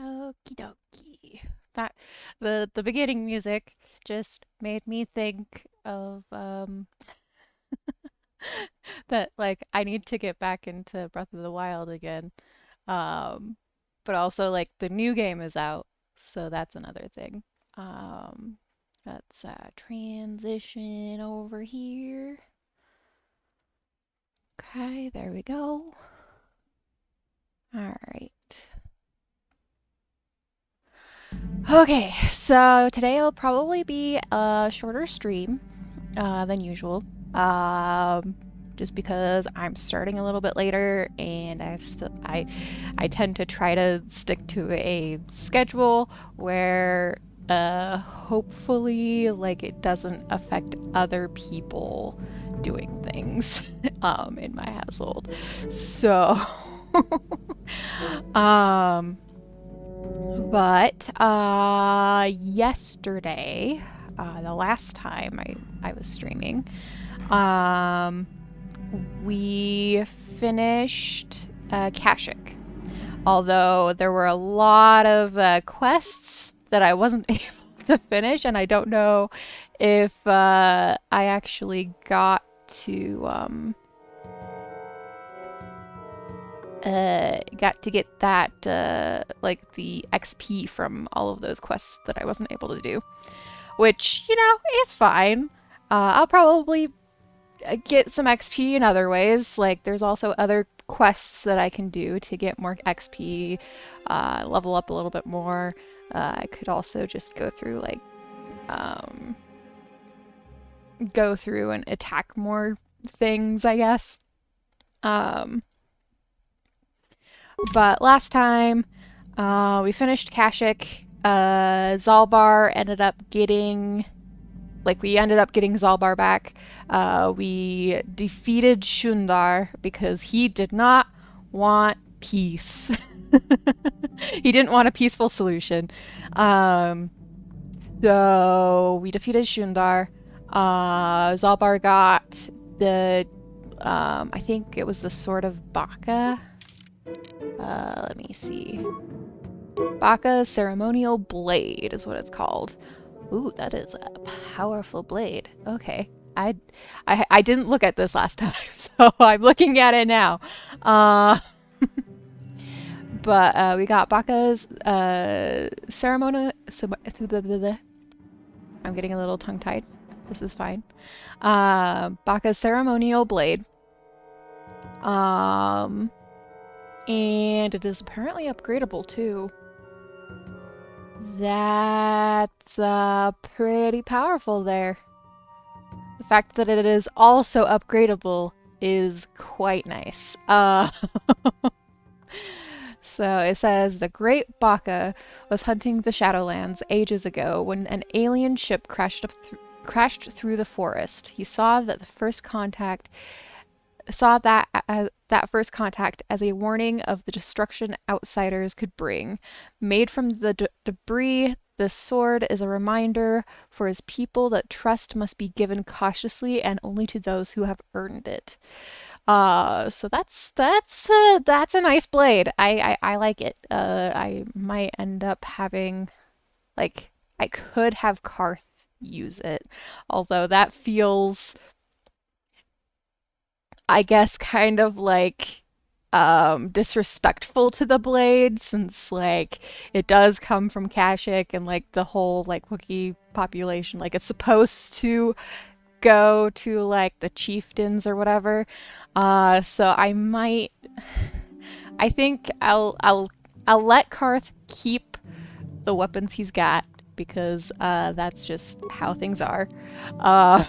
Okie dokie. That the beginning music just made me think of that like I need to get back into Breath of the Wild again. Um but also like the new game is out, so that's another thing. Um let's transition over here. Okay, there we go. All right. Okay, so today will probably be a shorter stream than usual. Um, just because I'm starting a little bit later, and I tend to try to stick to a schedule where hopefully like it doesn't affect other people doing things in my household. So um but yesterday, the last time I was streaming, um, we finished Kashik. Although there were a lot of quests that I wasn't able to finish, and I don't know if I actually got to get that like the XP from all of those quests that I wasn't able to do, which is fine. I'll probably get some XP in other ways. Like there's also other quests that I can do to get more XP, level up a little bit more. I could also just um, go through and attack more things, I guess. Um, But last time, we finished Kashik. Zalbar ended up getting, we ended up getting Zalbar back. We defeated Shundar because he did not want peace. He didn't want a peaceful solution. Um, so we defeated Shundar. Zalbar got the, I think it was the Sword of Baka. Let me see. Baka's Ceremonial Blade is what it's called. Ooh, that is a powerful blade. Okay. I didn't look at this last time, so I'm looking at it now. But we got Baka's ceremonial. I'm getting a little tongue-tied. This is fine. Baka's Ceremonial Blade. And it is apparently upgradable too. That's pretty powerful there. The fact that it is also upgradable is quite nice. So it says the Great Baka was hunting the Shadowlands ages ago when an alien ship crashed through the forest. He saw that that first contact as a warning of the destruction outsiders could bring. Made from the debris, this sword is a reminder for his people that trust must be given cautiously and only to those who have earned it. So that's a nice blade. I like it. I might end up having I could have Karth use it, although that feels, I guess, kind of disrespectful to the blade, since it does come from Kashyyyk and the whole Wookiee population, it's supposed to go to the chieftains or whatever. So I think I'll let Karth keep the weapons he's got, because that's just how things are. Uh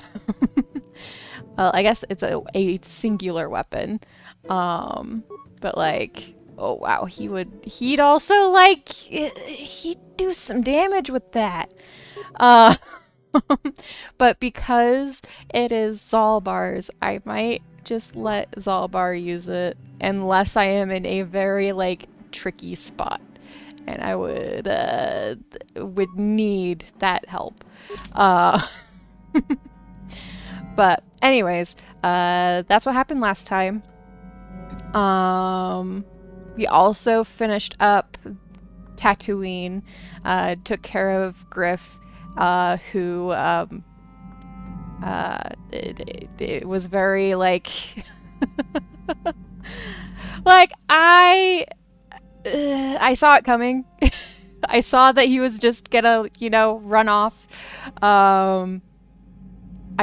Well, I guess it's a singular weapon. But oh wow, he'd also he'd do some damage with that. Uh, but because it is Zalbar's, I might just let Zalbar use it unless I am in a very tricky spot, and I would need that help. Uh, But anyways, that's what happened last time. We also finished up Tatooine, took care of Griff, who it was very like like I saw it coming. I saw that he was just gonna, run off. I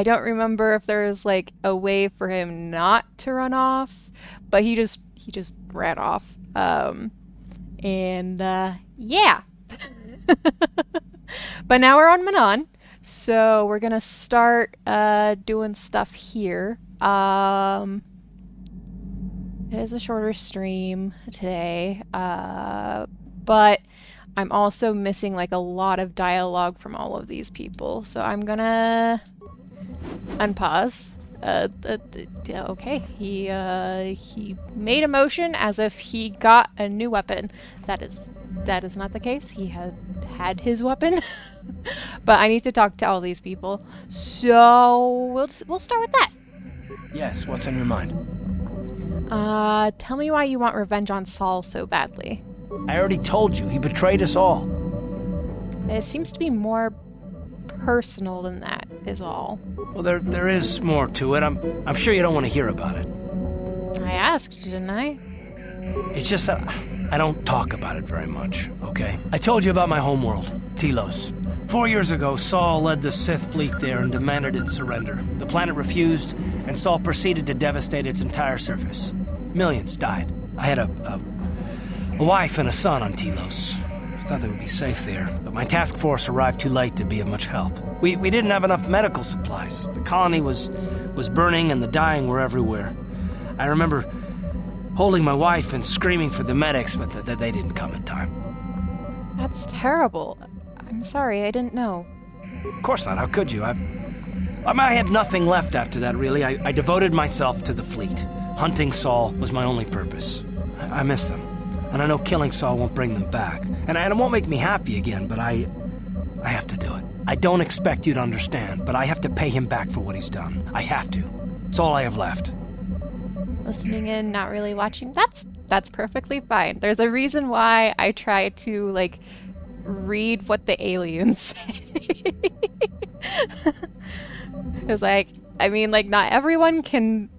don't remember if there was like a way for him not to run off, but he just ran off. Yeah. But now we're on Manaan, so we're gonna start doing stuff here. It is a shorter stream today, but I'm also missing like a lot of dialogue from all of these people, so I'm gonna unpause. Okay, he made a motion as if he got a new weapon. That is not the case. He had his weapon, but I need to talk to all these people. So we'll start with that. Yes, what's on your mind? Tell me why you want revenge on Saul so badly. I already told you, he betrayed us all. It seems to be more personal than that, is all. Well, there is more to it. I'm sure you don't want to hear about it. I asked, didn't I? It's just that I don't talk about it very much, okay? I told you about my homeworld, Telos. 4 years ago, Saul led the Sith fleet there and demanded its surrender. The planet refused, and Saul proceeded to devastate its entire surface. Millions died. I had a wife and a son on Telos. I thought they would be safe there, but my task force arrived too late to be of much help. We didn't have enough medical supplies. The colony was burning and the dying were everywhere. I remember holding my wife and screaming for the medics, but they didn't come in time. That's terrible. I'm sorry, I didn't know. Of course not, how could you? I had nothing left after that, really. I devoted myself to the fleet. Hunting Saul was my only purpose. I miss them. And I know killing Saul won't bring them back. And it won't make me happy again, but I have to do it. I don't expect you to understand, but I have to pay him back for what he's done. I have to. It's all I have left. Listening in, not really watching, that's perfectly fine. There's a reason why I try to, like, read what the aliens say. It's like, I mean, like, not everyone can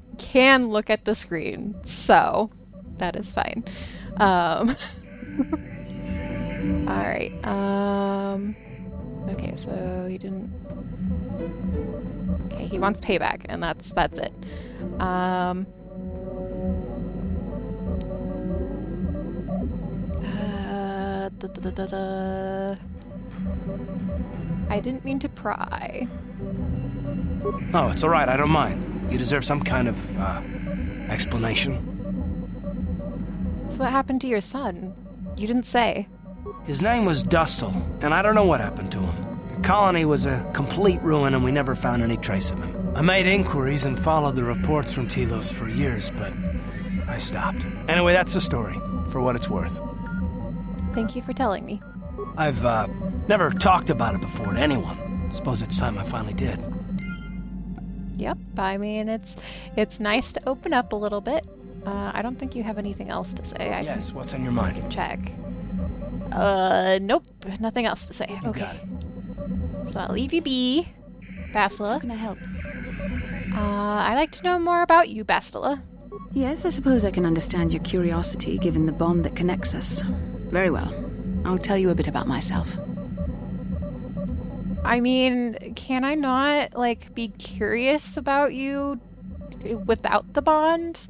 look at the screen, so that is fine. Alright, okay, so he didn't... Okay, he wants payback, and that's it. I didn't mean to pry. Oh, it's alright, I don't mind. You deserve some kind of, explanation. So what happened to your son? You didn't say. His name was Dustle, and I don't know what happened to him. The colony was a complete ruin, and we never found any trace of him. I made inquiries and followed the reports from Telos for years, but I stopped. Anyway, that's the story, for what it's worth. Thank you for telling me. I've, never talked about it before to anyone. Suppose it's time I finally did. Yep, I mean, it's nice to open up a little bit. I don't think you have anything else to say. Yes, what's on your mind? I can check. Nope, nothing else to say. You okay. got it. So I'll leave you be, Bastila. How can I help? I'd like to know more about you, Bastila. Yes, I suppose I can understand your curiosity, given the bond that connects us. Very well. I'll tell you a bit about myself. I mean, can I not, like, be curious about you without the bond?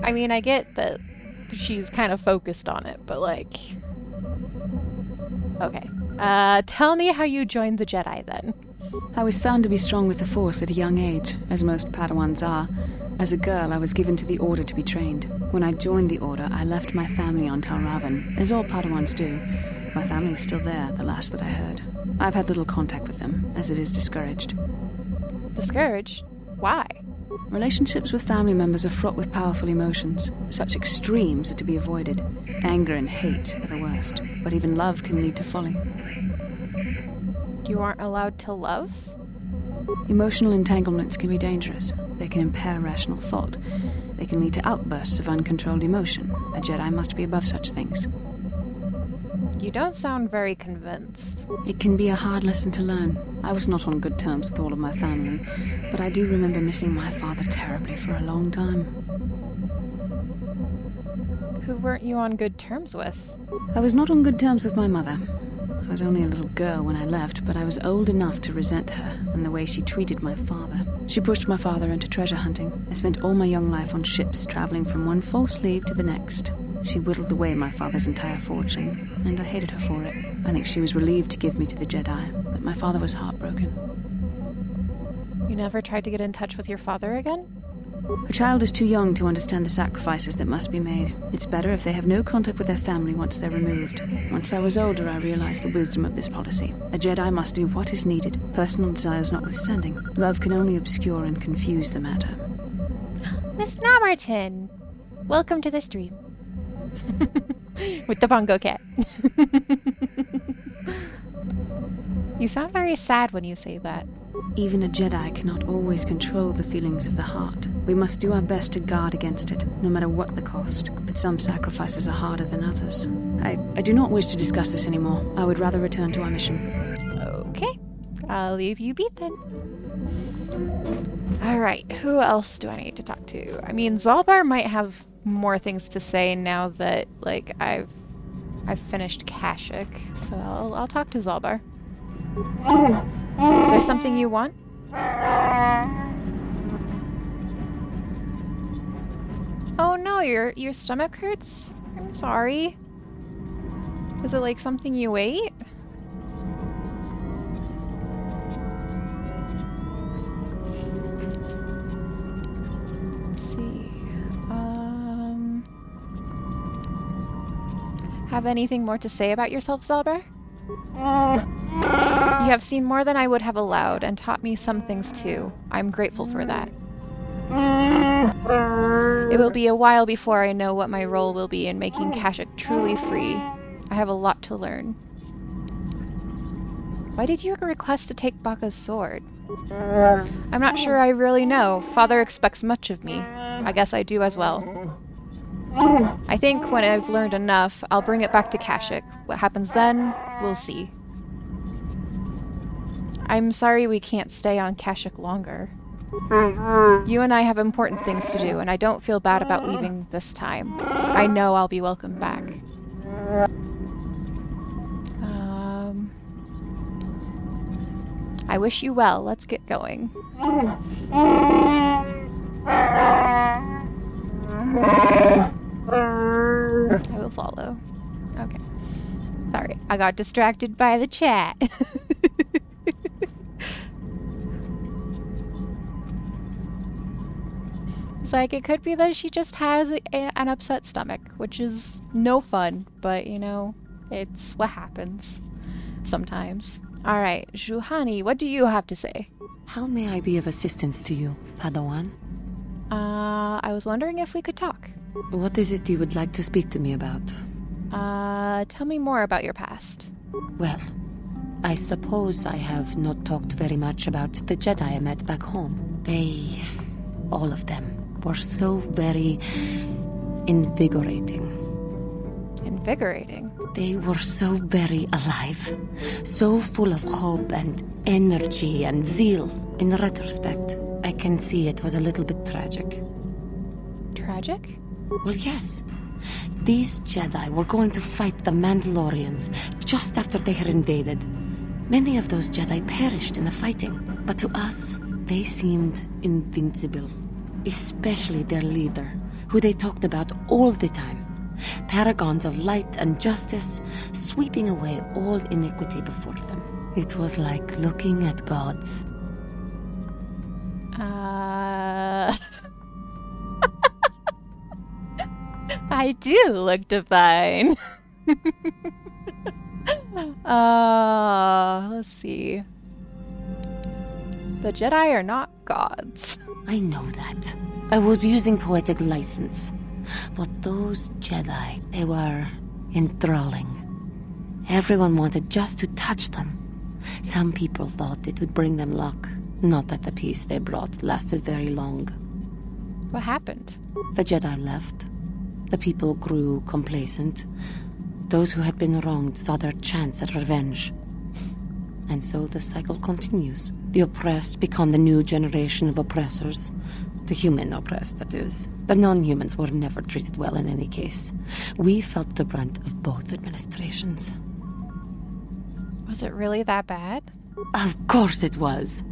I mean, I get that she's kind of focused on it, but, like... Okay. Tell me how you joined the Jedi, then. I was found to be strong with the Force at a young age, as most Padawans are. As a girl, I was given to the Order to be trained. When I joined the Order, I left my family on Tal Ravan, as all Padawans do. My family's still there, the last that I heard. I've had little contact with them, as it is discouraged. Discouraged? Why? Relationships with family members are fraught with powerful emotions. Such extremes are to be avoided. Anger and hate are the worst, but even love can lead to folly. You aren't allowed to love? Emotional entanglements can be dangerous. They can impair rational thought. They can lead to outbursts of uncontrolled emotion. A Jedi must be above such things. You don't sound very convinced. It can be a hard lesson to learn. I was not on good terms with all of my family, but I do remember missing my father terribly for a long time. Who weren't you on good terms with? I was not on good terms with my mother. I was only a little girl when I left, but I was old enough to resent her and the way she treated my father. She pushed my father into treasure hunting. I spent all my young life on ships, traveling from one false lead to the next. She whittled away my father's entire fortune, and I hated her for it. I think she was relieved to give me to the Jedi, but my father was heartbroken. You never tried to get in touch with your father again? A child is too young to understand the sacrifices that must be made. It's better if they have no contact with their family once they're removed. Once I was older, I realized the wisdom of this policy. A Jedi must do what is needed, personal desires notwithstanding. Love can only obscure and confuse the matter. Miss Namerton! Welcome to the stream. With the bongo cat. You sound very sad when you say that. Even a Jedi cannot always control the feelings of the heart. We must do our best to guard against it, no matter what the cost. But some sacrifices are harder than others. I do not wish to discuss this anymore. I would rather return to our mission. Okay. I'll leave you be then. Alright, who else do I need to talk to? I mean, Zalbar might have more things to say now that, like, I've finished Kashyyyk, so I'll talk to Zalbar. Is there something you want? Oh no, your stomach hurts? I'm sorry. Is it like something you ate? Let's see. Have anything more to say about yourself, Zalbar? You have seen more than I would have allowed, and taught me some things too. I'm grateful for that. It will be a while before I know what my role will be in making Kashyyyk truly free. I have a lot to learn. Why did you request to take Baka's sword? I'm not sure I really know. Father expects much of me. I guess I do as well. I think when I've learned enough, I'll bring it back to Kashyyyk. What happens then, we'll see. I'm sorry we can't stay on Kashyyyk longer. You and I have important things to do, and I don't feel bad about leaving this time. I know I'll be welcome back. I wish you well. Let's get going. I will follow. Okay. Sorry, I got distracted by the chat. It's like, it could be that she just has an upset stomach, which is no fun, but, you know, it's what happens sometimes. Alright, Juhani, what do you have to say? How may I be of assistance to you, Padawan? I was wondering if we could talk. What is it you would like to speak to me about? Tell me more about your past. Well, I suppose I have not talked very much about the Jedi I met back home. They, all of them, were so very invigorating. Invigorating? They were so very alive, so full of hope and energy and zeal. In retrospect, I can see it was a little bit tragic. Tragic? Well, yes. These Jedi were going to fight the Mandalorians just after they had invaded. Many of those Jedi perished in the fighting, but to us, they seemed invincible. Especially their leader, who they talked about all the time. Paragons of light and justice, sweeping away all iniquity before them. It was like looking at gods. I do look divine. Let's see. The Jedi are not gods. I know that. I was using poetic license. But those Jedi, they were enthralling. Everyone wanted just to touch them. Some people thought it would bring them luck. Not that the peace they brought lasted very long. What happened? The Jedi left. The people grew complacent. Those who had been wronged saw their chance at revenge. And so the cycle continues. The oppressed become the new generation of oppressors. The human oppressed, that is. The non-humans were never treated well in any case. We felt the brunt of both administrations. Was it really that bad? Of course it was.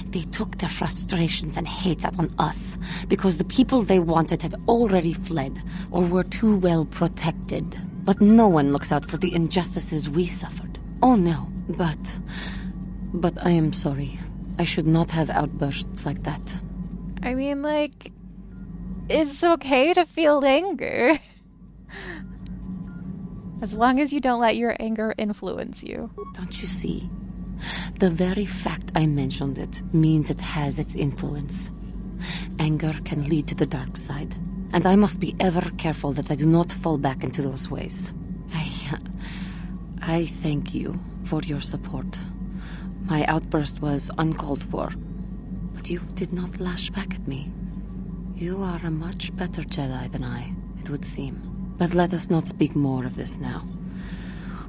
They took their frustrations and hate out on us because the people they wanted had already fled or were too well protected. But no one looks out for the injustices we suffered. Oh no, but I am sorry. I should not have outbursts like that. I mean, like, it's okay to feel anger. As long as you don't let your anger influence you. Don't you see? The very fact I mentioned it means it has its influence. Anger can lead to the dark side, and I must be ever careful that I do not fall back into those ways. I thank you for your support. My outburst was uncalled for, but you did not lash back at me. You are a much better Jedi than I, it would seem. But let us not speak more of this now.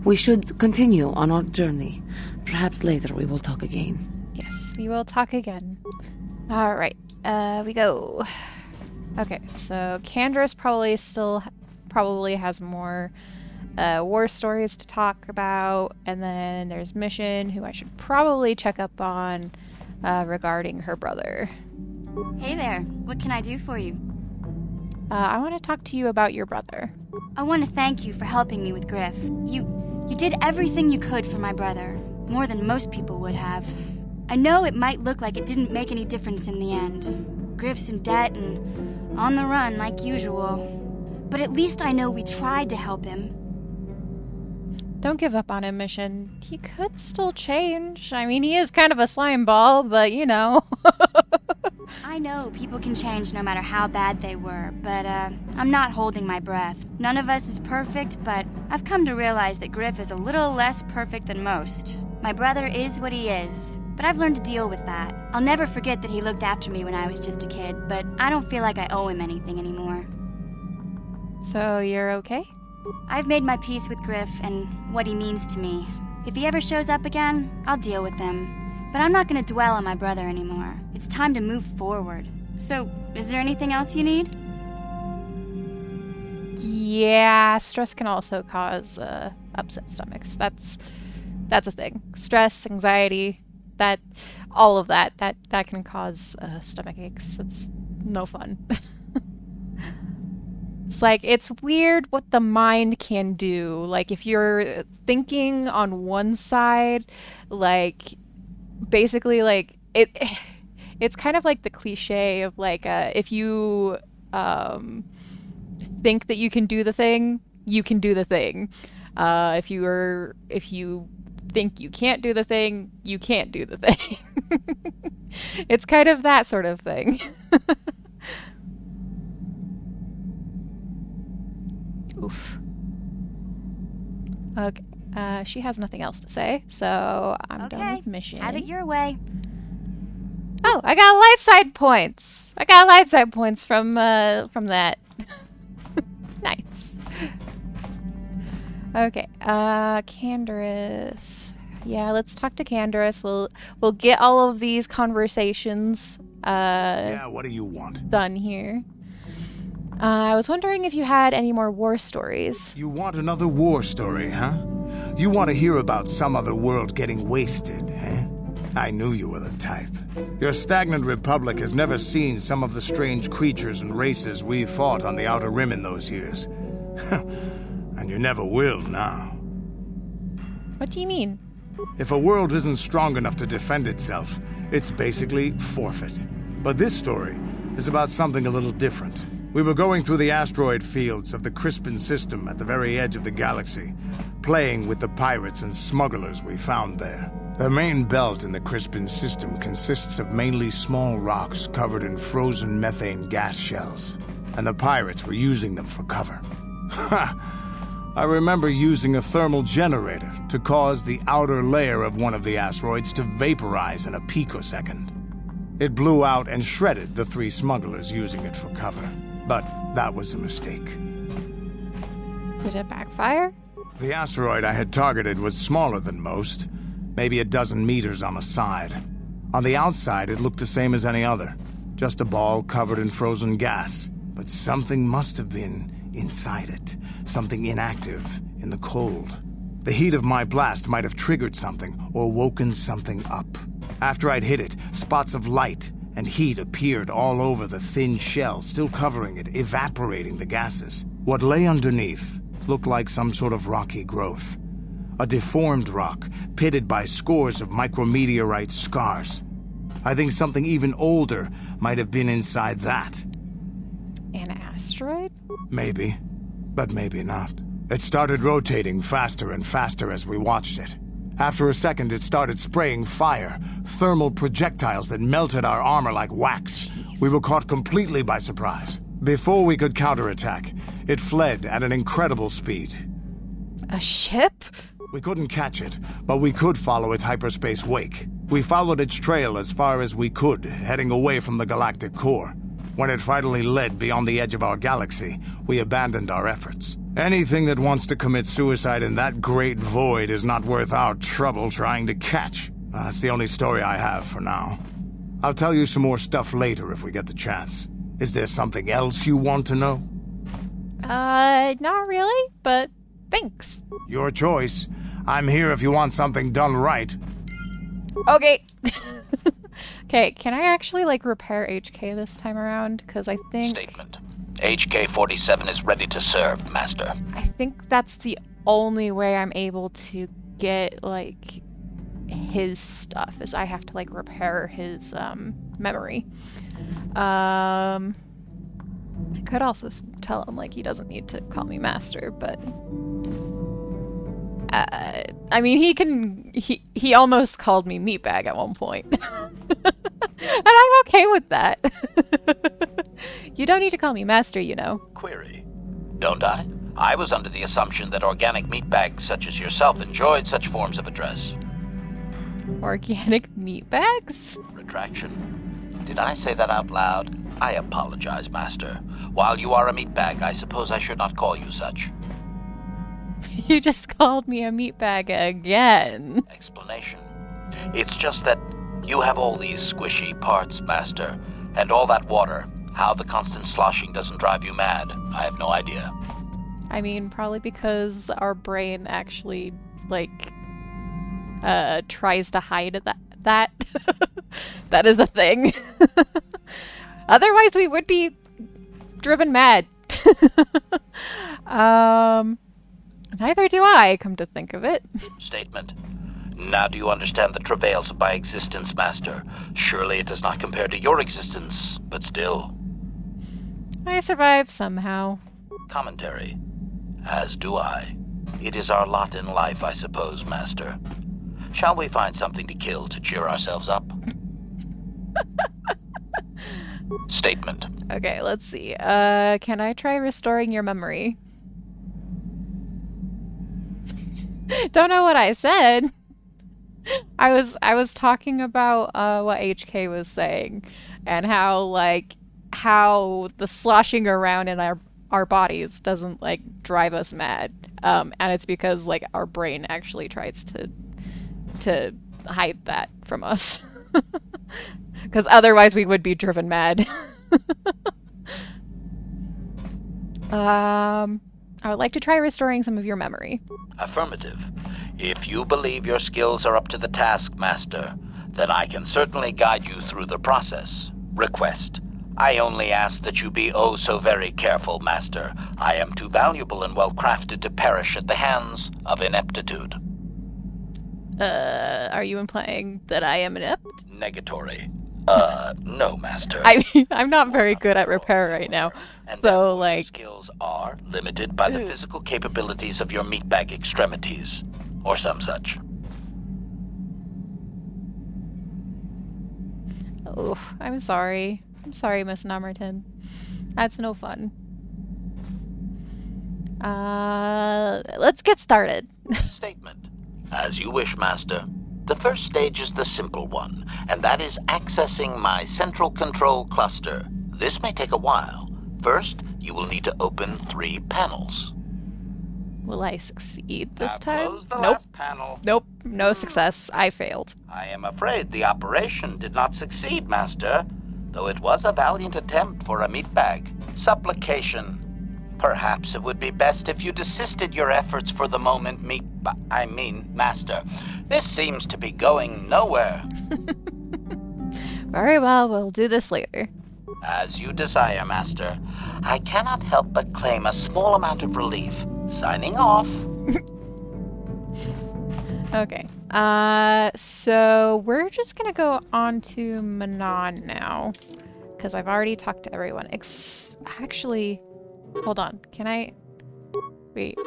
We should continue on our journey. Perhaps later we will talk again. Yes, we will talk again. Alright, we go. Okay, so Candra's probably has more war stories to talk about, and then there's Mission, who I should probably check up on regarding her brother. Hey there, what can I do for you? I want to talk to you about your brother. I want to thank you for helping me with Griff. You did everything you could for my brother, more than most people would have. I know it might look like it didn't make any difference in the end. Griff's in debt and on the run like usual. But at least I know we tried to help him. Don't give up on him, Mission. He could still change. I mean, he is kind of a slime ball, but you know. I know people can change no matter how bad they were, but I'm not holding my breath. None of us is perfect, but I've come to realize that Griff is a little less perfect than most. My brother is what he is, but I've learned to deal with that. I'll never forget that he looked after me when I was just a kid, but I don't feel like I owe him anything anymore. So you're okay? I've made my peace with Griff and what he means to me. If he ever shows up again, I'll deal with him. But I'm not going to dwell on my brother anymore. It's time to move forward. So, is there anything else you need? Yeah, stress can also cause upset stomachs. That's a thing. Stress, anxiety, all of that can cause stomach aches. It's no fun. It's like, it's weird what the mind can do. Like, if you're thinking on one side, like, basically, like, it's kind of like the cliche of, like, if you think that you can do the thing, you can do the thing. If you think you can't do the thing, you can't do the thing. It's kind of that sort of thing. Oof. Okay. She has nothing else to say, so I'm done with Mission. Have it your way. Oh, I got light side points. I got light side points from that. Nice. Okay. Candaris. Yeah, let's talk to Candaris. We'll get all of these conversations. Yeah. What do you want? Done here. I was wondering if you had any more war stories. You want another war story, huh? You want to hear about some other world getting wasted, eh? I knew you were the type. Your stagnant republic has never seen some of the strange creatures and races we fought on the Outer Rim in those years. And you never will now. What do you mean? If a world isn't strong enough to defend itself, it's basically forfeit. But this story is about something a little different. We were going through the asteroid fields of the Crispin system at the very edge of the galaxy, playing with the pirates and smugglers we found there. The main belt in the Crispin system consists of mainly small rocks covered in frozen methane gas shells, and the pirates were using them for cover. Ha! I remember using a thermal generator to cause the outer layer of one of the asteroids to vaporize in a picosecond. It blew out and shredded the 3 smugglers using it for cover. But that was a mistake. Did it backfire? The asteroid I had targeted was smaller than most, maybe a dozen meters on a side. On the outside, it looked the same as any other, just a ball covered in frozen gas. But something must have been inside it, something inactive, in the cold. The heat of my blast might have triggered something or woken something up. After I'd hit it, spots of light and heat appeared all over the thin shell, still covering it, evaporating the gases. What lay underneath looked like some sort of rocky growth. A deformed rock, pitted by scores of micrometeorite scars. I think something even older might have been inside that. An asteroid? Maybe, but maybe not. It started rotating faster and faster as we watched it. After a second, it started spraying fire, thermal projectiles that melted our armor like wax. We were caught completely by surprise. Before we could counterattack, it fled at an incredible speed. A ship? We couldn't catch it, but we could follow its hyperspace wake. We followed its trail as far as we could, heading away from the galactic core. When it finally led beyond the edge of our galaxy, we abandoned our efforts. Anything that wants to commit suicide in that great void is not worth our trouble trying to catch. That's the only story I have for now. I'll tell you some more stuff later if we get the chance. Is there something else you want to know? Not really, but thanks. Your choice. I'm here if you want something done right. Okay. Okay, can I actually, repair HK this time around? Because I think... Statement. HK-47 is ready to serve, Master. I think that's the only way I'm able to get, his stuff, is I have to, repair his, memory. I could also tell him, he doesn't need to call me Master, but... I mean, he almost called me meatbag at one point. And I'm okay with that. You don't need to call me Master, you know. Query. Don't I? I was under the assumption that organic meatbags such as yourself enjoyed such forms of address. Organic meatbags? Retraction. Did I say that out loud? I apologize, Master. While you are a meatbag, I suppose I should not call you such. You just called me a meatbag again. Explanation. It's just that you have all these squishy parts, Master, and all that water. How the constant sloshing doesn't drive you mad, I have no idea. I mean, probably because our brain actually, tries to hide that. That is a thing. Otherwise, we would be driven mad. Neither do I, come to think of it. Statement. Now do you understand the travails of my existence, Master? Surely it does not compare to your existence, but still. I survived somehow. Commentary. As do I. It is our lot in life, I suppose, Master. Shall we find something to kill to cheer ourselves up? Statement. Okay, let's see. Can I try restoring your memory? Don't know what I said. I was talking about what HK was saying and how the sloshing around in our bodies doesn't drive us mad. And it's because our brain actually tries to hide that from us. Because otherwise we would be driven mad. I would like to try restoring some of your memory. Affirmative. If you believe your skills are up to the task, Master, then I can certainly guide you through the process. Request. I only ask that you be oh so very careful, Master. I am too valuable and well-crafted to perish at the hands of ineptitude. Are you implying that I am inept? Negatory. No, Master. I mean, I'm not very good at repair right now. And So, your skills are limited by the physical capabilities of your meatbag extremities, or some such. Oh, I'm sorry. I'm sorry, Miss Namerton. That's no fun. Let's get started. Statement. As you wish, Master. The first stage is the simple one, and that is accessing my central control cluster. This may take a while. First, you will need to open 3 panels. Will I succeed this Now time? close the Nope. last panel. Nope. No success. I failed. I am afraid the operation did not succeed, Master, though it was a valiant attempt for a meatbag. Supplication. Perhaps it would be best if you desisted your efforts for the moment, Master. This seems to be going nowhere. Very well, we'll do this later. As you desire, Master. I cannot help but claim a small amount of relief. Signing off. Okay. So we're just gonna go on to Manaan now. Because I've already talked to everyone. Actually, hold on. Can I... Wait.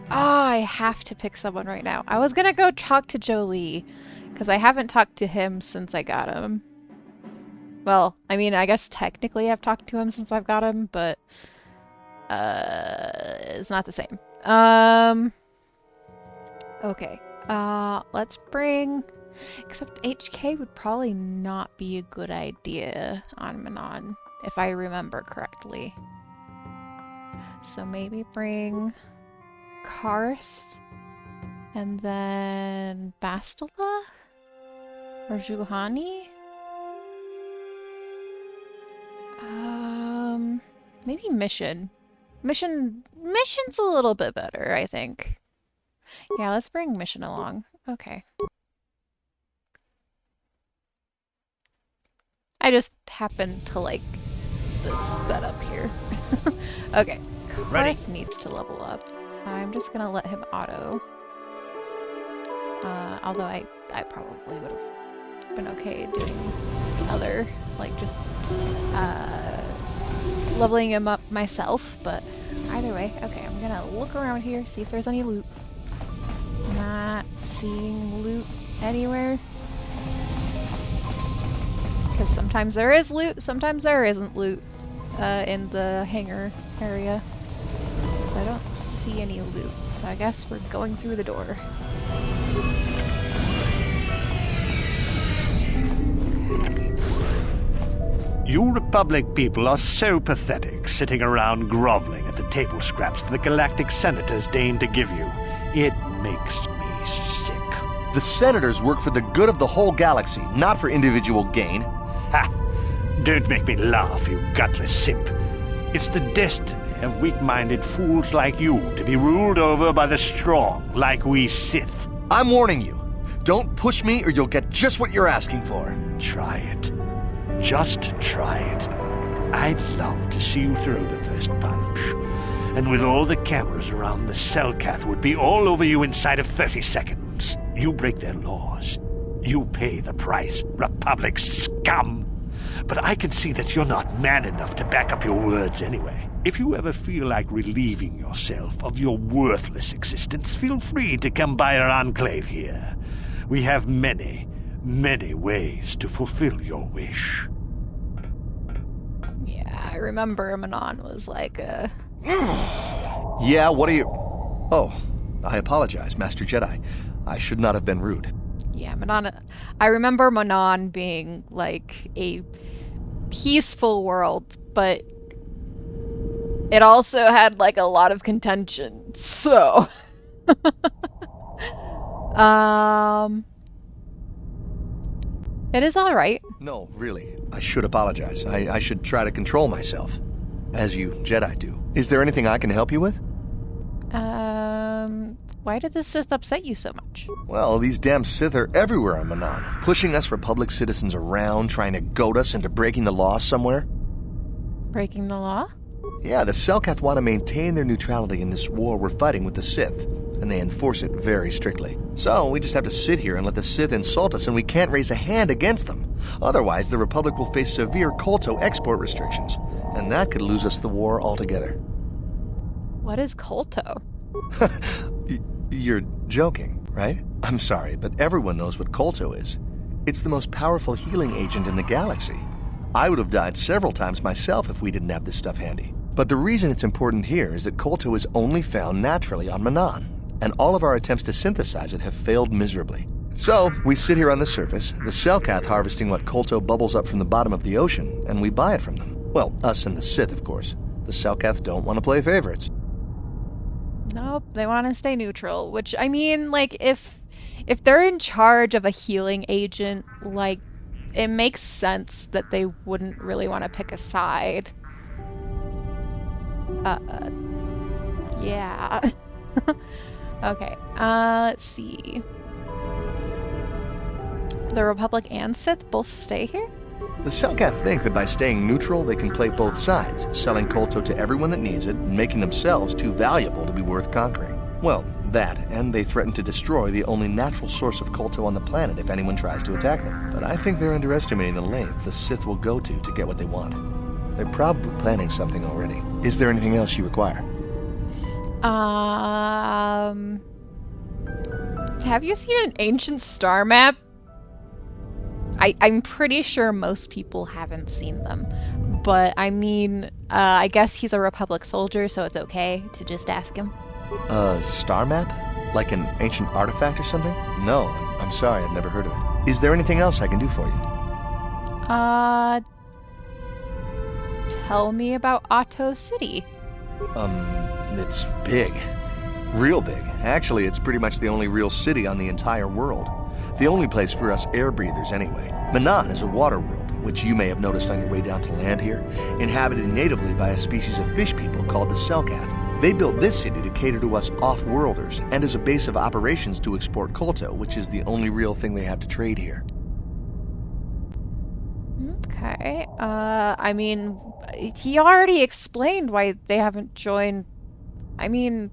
Oh, I have to pick someone right now. I was gonna go talk to Jolie. Because I haven't talked to him since I got him. Well, I mean, I guess technically I've talked to him since I've got him, but... it's not the same. Okay. Let's bring... Except HK would probably not be a good idea on Manaan, if I remember correctly. So maybe bring Karth, and then Bastila? Or Juhani? Maybe Mission. Mission's a little bit better, I think. Yeah, let's bring Mission along. Okay. I just happened to like this setup here. Okay. Ready. Karth needs to level up. I'm just gonna let him auto. Although I probably would have been okay doing the other, like just leveling him up myself, but either way, okay, I'm gonna look around here, see if there's any loot. Not seeing loot anywhere. Because sometimes there is loot, sometimes there isn't loot in the hangar area. So I don't see any loot, so I guess we're going through the door. You Republic people are so pathetic, sitting around groveling at the table scraps the Galactic Senators deign to give you. It makes me sick. The Senators work for the good of the whole galaxy, not for individual gain. Ha! Don't make me laugh, you gutless simp. It's the destiny of weak-minded fools like you to be ruled over by the strong, like we Sith. I'm warning you. Don't push me or you'll get just what you're asking for. Try it. Just try it. I'd love to see you throw the first punch. And with all the cameras around, the Selkath would be all over you inside of 30 seconds. You break their laws. You pay the price, Republic scum. But I can see that you're not man enough to back up your words anyway. If you ever feel like relieving yourself of your worthless existence, feel free to come by our enclave here. We have many, many ways to fulfill your wish. Yeah, I remember Manaan was like, Yeah, what are you... Oh, I apologize, Master Jedi. I should not have been rude. Yeah, Manaan... I remember Manaan being, like, a peaceful world, but it also had, like, a lot of contention, so... It is alright. No, really. I should apologize. I should try to control myself. As you Jedi do. Is there anything I can help you with? Why did the Sith upset you so much? Well, these damn Sith are everywhere on Manaan, pushing us Republic citizens around, trying to goad us into breaking the law somewhere. Breaking the law? Yeah, the Selkath want to maintain their neutrality in this war we're fighting with the Sith, and they enforce it very strictly. So, we just have to sit here and let the Sith insult us, and we can't raise a hand against them. Otherwise, the Republic will face severe Kolto export restrictions, and that could lose us the war altogether. What is Kolto? You're joking, right? I'm sorry, but everyone knows what Kolto is. It's the most powerful healing agent in the galaxy. I would have died several times myself if we didn't have this stuff handy. But the reason it's important here is that Kolto is only found naturally on Manaan, and all of our attempts to synthesize it have failed miserably. So, we sit here on the surface, the Selkath harvesting what Kolto bubbles up from the bottom of the ocean, and we buy it from them. Well, us and the Sith, of course. The Selkath don't want to play favorites. Nope, they want to stay neutral, which, I mean, like, if they're in charge of a healing agent, like, it makes sense that they wouldn't really want to pick a side. Yeah. Okay, let's see. The Republic and Sith both stay here? The Selkath think that by staying neutral, they can play both sides, selling Kolto to everyone that needs it, and making themselves too valuable to be worth conquering. Well, that, and they threaten to destroy the only natural source of Kolto on the planet if anyone tries to attack them. But I think they're underestimating the length the Sith will go to get what they want. They're probably planning something already. Is there anything else you require? Have you seen an ancient star map? I'm pretty sure most people haven't seen them. But, I mean, I guess he's a Republic soldier, so it's okay to just ask him. Star map? Like an ancient artifact or something? No, I'm sorry, I've never heard of it. Is there anything else I can do for you? Tell me about Otto City. It's big. Real big. Actually, it's pretty much the only real city on the entire world. The only place for us air breathers, anyway. Manaan is a water world, which you may have noticed on your way down to land here, inhabited natively by a species of fish people called the Selkath. They built this city to cater to us off-worlders, and as a base of operations to export Kolto, which is the only real thing they have to trade here. Okay, I mean, he already explained why they haven't joined. I mean,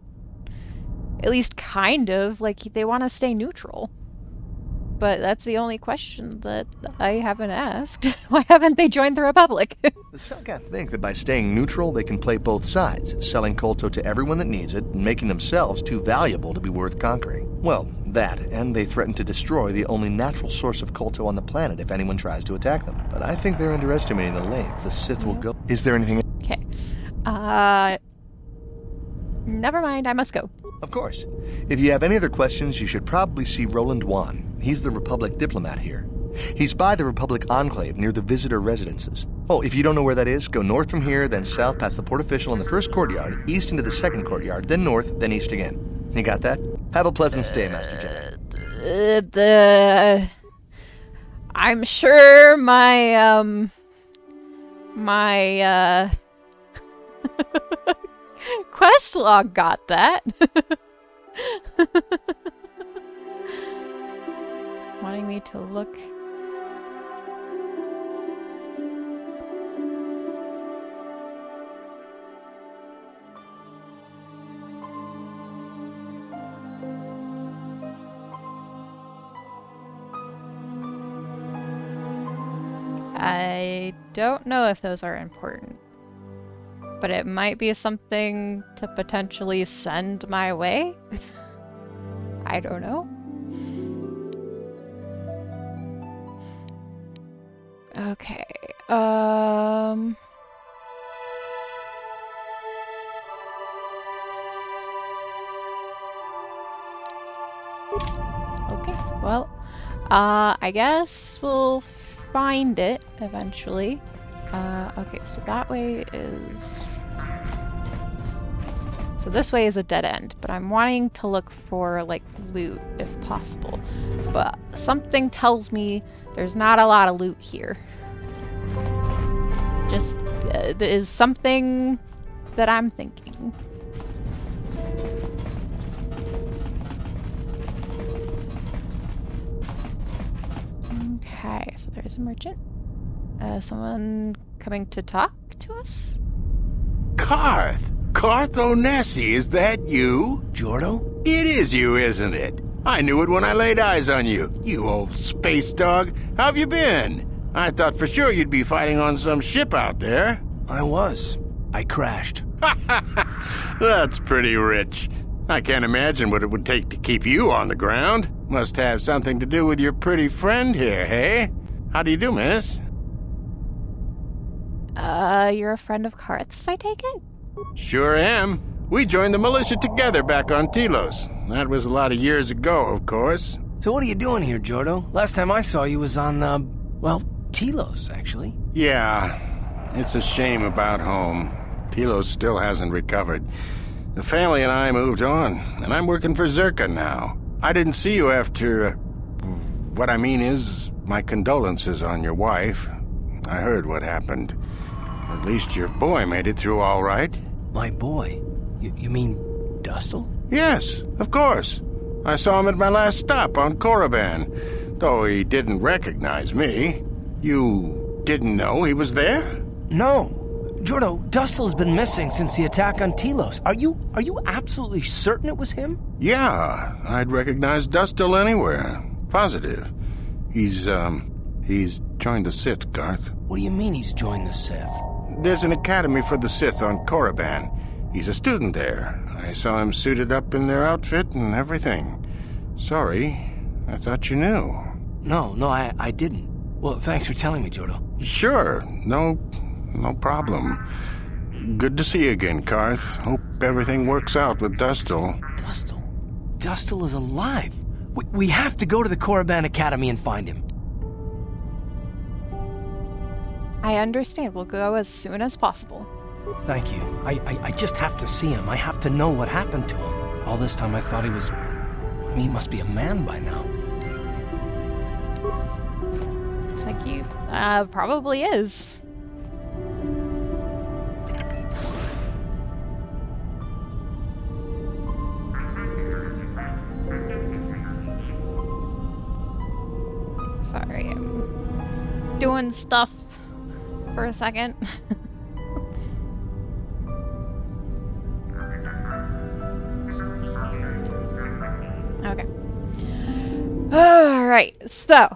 at least kind of, like, they want to stay neutral. But that's the only question that I haven't asked. Why haven't they joined the Republic? The Selkath think that by staying neutral, they can play both sides, selling Kolto to everyone that needs it, and making themselves too valuable to be worth conquering. Well, that, and they threaten to destroy the only natural source of Kolto on the planet if anyone tries to attack them. But I think they're underestimating the length the Sith will go. Is there anything? Okay. Never mind, I must go. Of course. If you have any other questions, you should probably see Roland Wan. He's the Republic diplomat here. He's by the Republic Enclave near the visitor residences. Oh, if you don't know where that is, go north from here, then south past the port official in the first courtyard, east into the second courtyard, then north, then east again. You got that? Have a pleasant stay, Master Jedi. I'm sure my quest log got that. Wanting me to look. I don't know if those are important, but it might be something to potentially send my way. I don't know. Okay, okay, well, I guess we'll find it eventually. Okay, so that way is... So this way is a dead end, but I'm wanting to look for, like, loot, if possible. But something tells me there's not a lot of loot here. Just, is something that I'm thinking. Okay, so there's a merchant. Someone coming to talk to us? Karth! Karth Onesi, is that you? Jordo? It is you, isn't it? I knew it when I laid eyes on you. You old space dog. How have you been? I thought for sure you'd be fighting on some ship out there. I was. I crashed. That's pretty rich. I can't imagine what it would take to keep you on the ground. Must have something to do with your pretty friend here, hey? How do you do, miss? You're a friend of Karth's, I take it? Sure am. We joined the militia together back on Telos. That was a lot of years ago, of course. So what are you doing here, Jordo? Last time I saw you was on, well, Telos, actually. Yeah, it's a shame about home. Telos still hasn't recovered. The family and I moved on, and I'm working for Zerka now. I didn't see you after... what I mean is, my condolences on your wife. I heard what happened. At least your boy made it through all right. My boy? You mean Dustle? Yes, of course. I saw him at my last stop on Korriban, though he didn't recognize me. You didn't know he was there? No. Jordo, Dustle's been missing since the attack on Telos. Are you absolutely certain it was him? Yeah, I'd recognize Dustle anywhere. Positive. He's joined the Sith, Garth. What do you mean he's joined the Sith? There's an academy for the Sith on Korriban. He's a student there. I saw him suited up in their outfit and everything. Sorry, I thought you knew. No, I didn't. Well, thanks for telling me, Jordo. Sure, no problem. Good to see you again, Karth. Hope everything works out with Dustle. Dustle is alive. We have to go to the Korriban Academy and find him. I understand. We'll go as soon as possible. Thank you. I just have to see him. I have to know what happened to him. All this time I thought he was... he must be a man by now. Looks like he probably is. Sorry, I'm doing stuff for a second. Okay. Alright, so,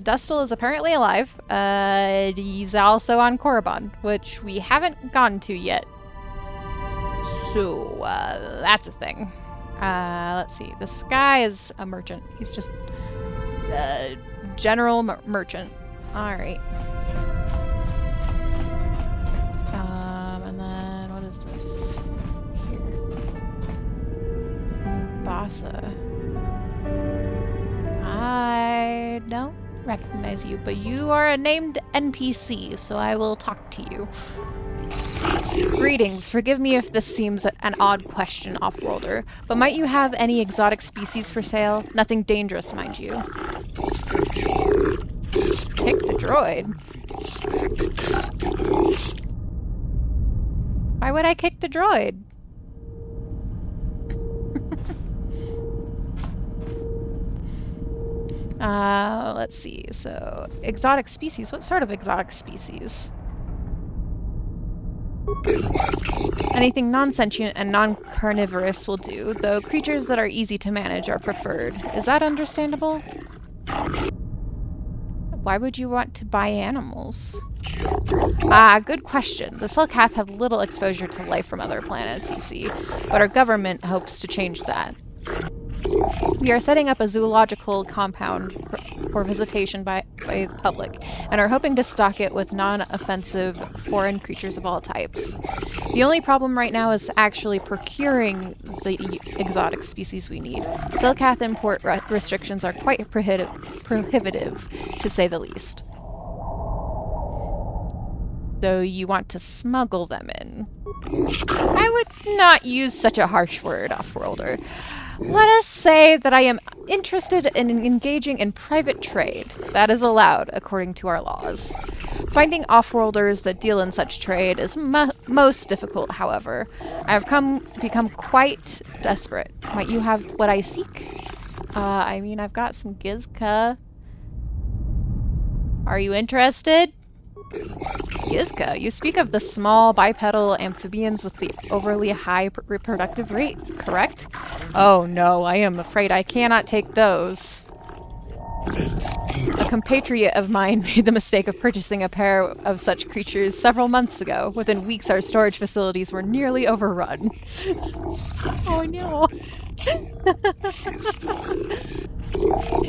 Dustle is apparently alive. He's also on Korriban, which we haven't gotten to yet. So, that's a thing. Let's see. This guy is a merchant. He's just a general merchant. Alright. And then, what is this? Bassa. I don't recognize you, but you are a named NPC, so I will talk to you. Greetings. Forgive me if this seems an odd question, Off-Worlder, but might you have any exotic species for sale? Nothing dangerous, mind you. Kick the droid? Why would I kick the droid? Let's see. So, exotic species. What sort of exotic species? Anything non-sentient and non-carnivorous will do, though creatures that are easy to manage are preferred. Is that understandable? Why would you want to buy animals? Good question. The Selkath have little exposure to life from other planets, you see, but our government hopes to change that. We are setting up a zoological compound for visitation by the public, and are hoping to stock it with non-offensive foreign creatures of all types. The only problem right now is actually procuring the exotic species we need. Selkath import restrictions are quite prohibitive, to say the least. So you want to smuggle them in. I would not use such a harsh word, Off-Worlder. Let us say that I am interested in engaging in private trade. That is allowed, according to our laws. Finding off-worlders that deal in such trade is most difficult, however. I have become quite desperate. Might you have what I seek? I mean, I've got some Gizka. Are you interested? Gizka, you speak of the small bipedal amphibians with the overly high reproductive rate, correct? Oh no, I am afraid I cannot take those. A compatriot of mine made the mistake of purchasing a pair of such creatures several months ago. Within weeks, our storage facilities were nearly overrun. Oh no.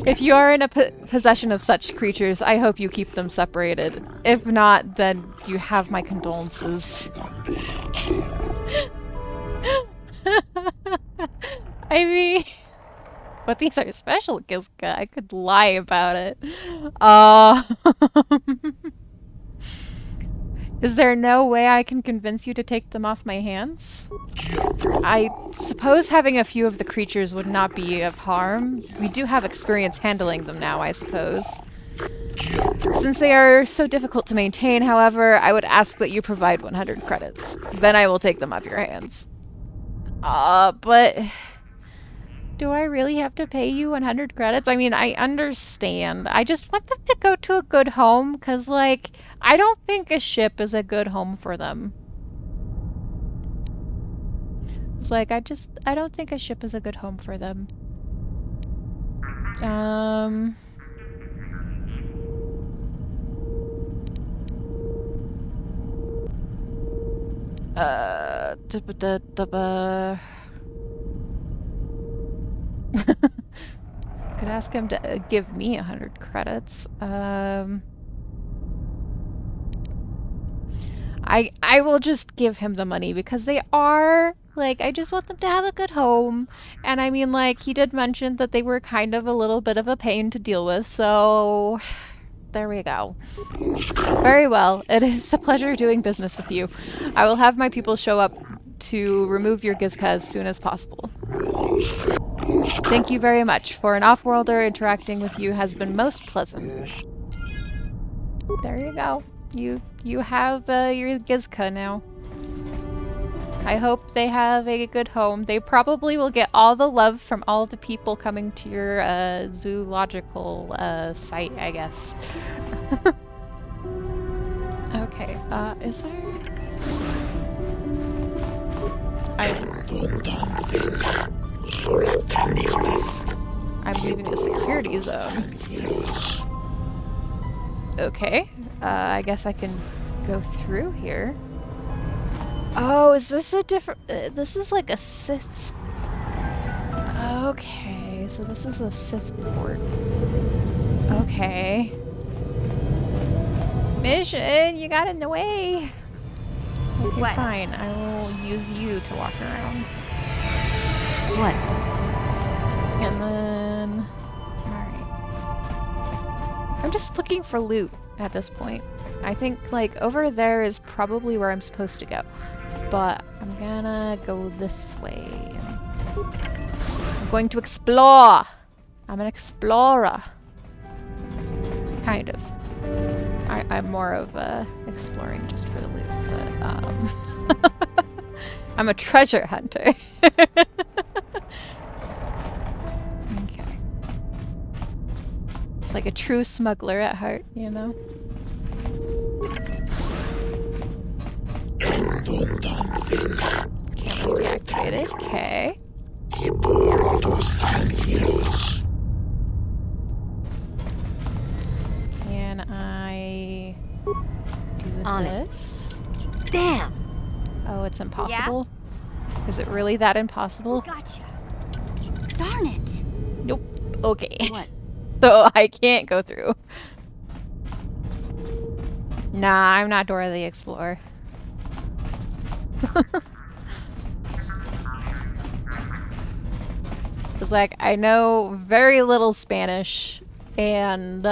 If you are in a possession of such creatures, I hope you keep them separated. If not, then you have my condolences. I mean... But these are special, Gizka. I could lie about it. Is there no way I can convince you to take them off my hands? I suppose having a few of the creatures would not be of harm. We do have experience handling them now, I suppose. Since they are so difficult to maintain, however, I would ask that you provide 100 credits. Then I will take them off your hands. But... do I really have to pay you 100 credits? I mean, I understand. I just want them to go to a good home, because, like, I don't think a ship is a good home for them. It's like, I don't think a ship is a good home for them. Could ask him to give me 100 credits. I will just give him the money because they are, like, I just want them to have a good home. And I mean, like, he did mention that they were kind of a little bit of a pain to deal with, so there we go. Very well. It is a pleasure doing business with you. I will have my people show up to remove your Gizka as soon as possible. Thank you very much. For an off-worlder, interacting with you has been most pleasant. There you go. You have your Gizka now. I hope they have a good home. They probably will get all the love from all the people coming to your zoological site, I guess. Okay, is there... I'm leaving a security zone. Okay, I guess I can go through here. Oh, is this a different... this is like a Sith... Okay, so this is a Sith port. Okay. Mission, you got in the way. Okay, what? Fine, I will use you to walk around. What? And then... Alright. I'm just looking for loot at this point. I think, like, over there is probably where I'm supposed to go. But I'm gonna go this way. I'm going to explore! I'm an explorer. Kind of. I'm more of exploring just for the loot, but I'm a treasure hunter. Okay. It's like a true smuggler at heart, you know? Camera's deactivated. Okay. Can I do this? Damn! Oh, it's impossible? Yeah? Is it really that impossible? Gotcha. Darn it! Nope. Okay. What? So I can't go through. Nah, I'm not Dora the Explorer. It's like, I know very little Spanish and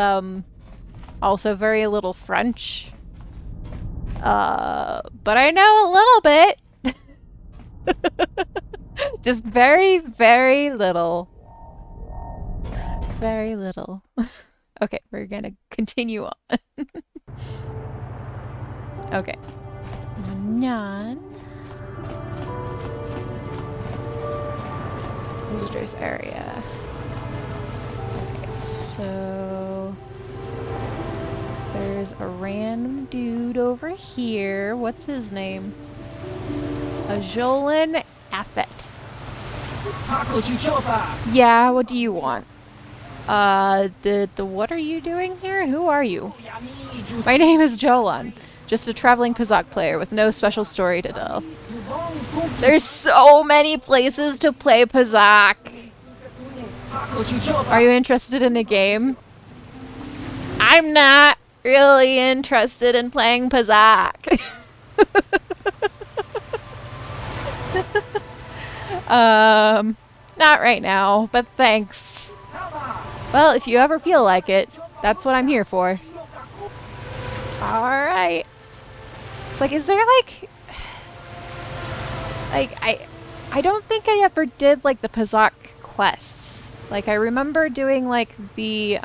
also very little French. But I know a little bit. Just very, very little. Very little. Okay, we're gonna continue on. Okay. Manaan. Visitors area. Okay, so there's a random dude over here. What's his name? Ajolan Affet. Yeah, what do you want? What are you doing here? Who are you? My name is Jolan. Just a traveling Pazak player with no special story to tell. There's so many places to play Pazak. Are you interested in a game? I'm not really interested in playing Pazak. Not right now, but thanks. Well, if you ever feel like it, that's what I'm here for. Alright. It's like, is there like I don't think I ever did like the Pazak quests. Like I remember doing like the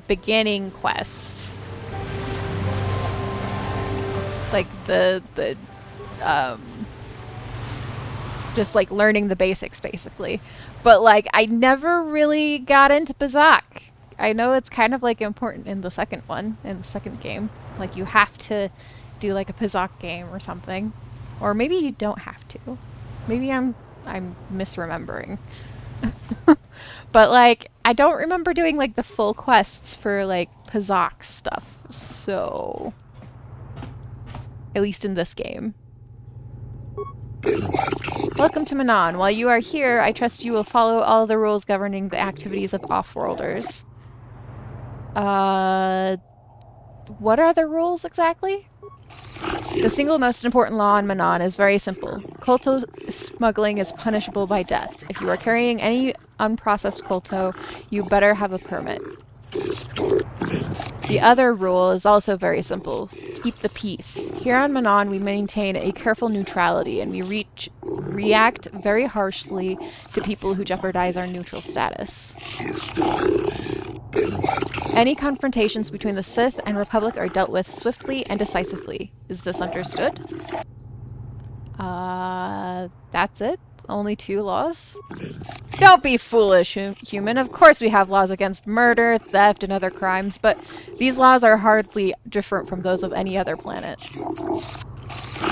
beginning quest. Like the just like learning the basics basically. But like I never really got into Pazak. I know it's kind of like important in the second one, in the second game. Like you have to do like a Pazak game or something. Or maybe you don't have to. Maybe I'm misremembering. But like I don't remember doing like the full quests for like Pazak stuff. So at least in this game. Welcome to Manaan. While you are here, I trust you will follow all the rules governing the activities of off-worlders. What are the rules exactly? The single most important law in Manaan is very simple. Kolto smuggling is punishable by death. If you are carrying any unprocessed kolto, you better have a permit. The other rule is also very simple. Keep the peace. Here on Manaan, we maintain a careful neutrality, and we react very harshly to people who jeopardize our neutral status. Any confrontations between the Sith and Republic are dealt with swiftly and decisively. Is this understood? That's it? Only 2 laws? Don't be foolish, human. Of course we have laws against murder, theft, and other crimes, but these laws are hardly different from those of any other planet.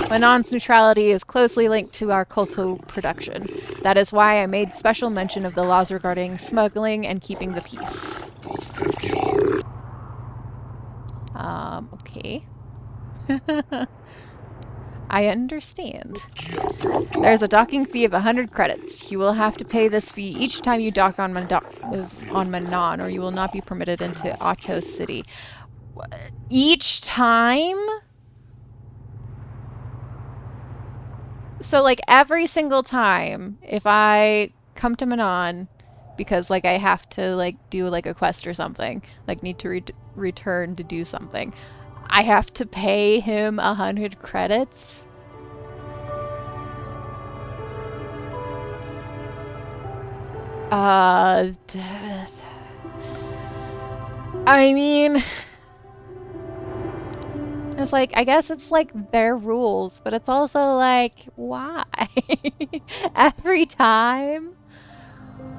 Manaan's neutrality is closely linked to our kolto production. That is why I made special mention of the laws regarding smuggling and keeping the peace. Okay. I understand. There's a docking fee of 100 credits. You will have to pay this fee each time you dock on Manaan, or you will not be permitted into Otto City. Each time? So, like, every single time, if I come to Manaan, because, like, I have to, like, do, like, a quest or something, like, need to return to do something, I have to pay him 100 credits? I mean, it's like, I guess it's like their rules, but it's also like, why? Every time?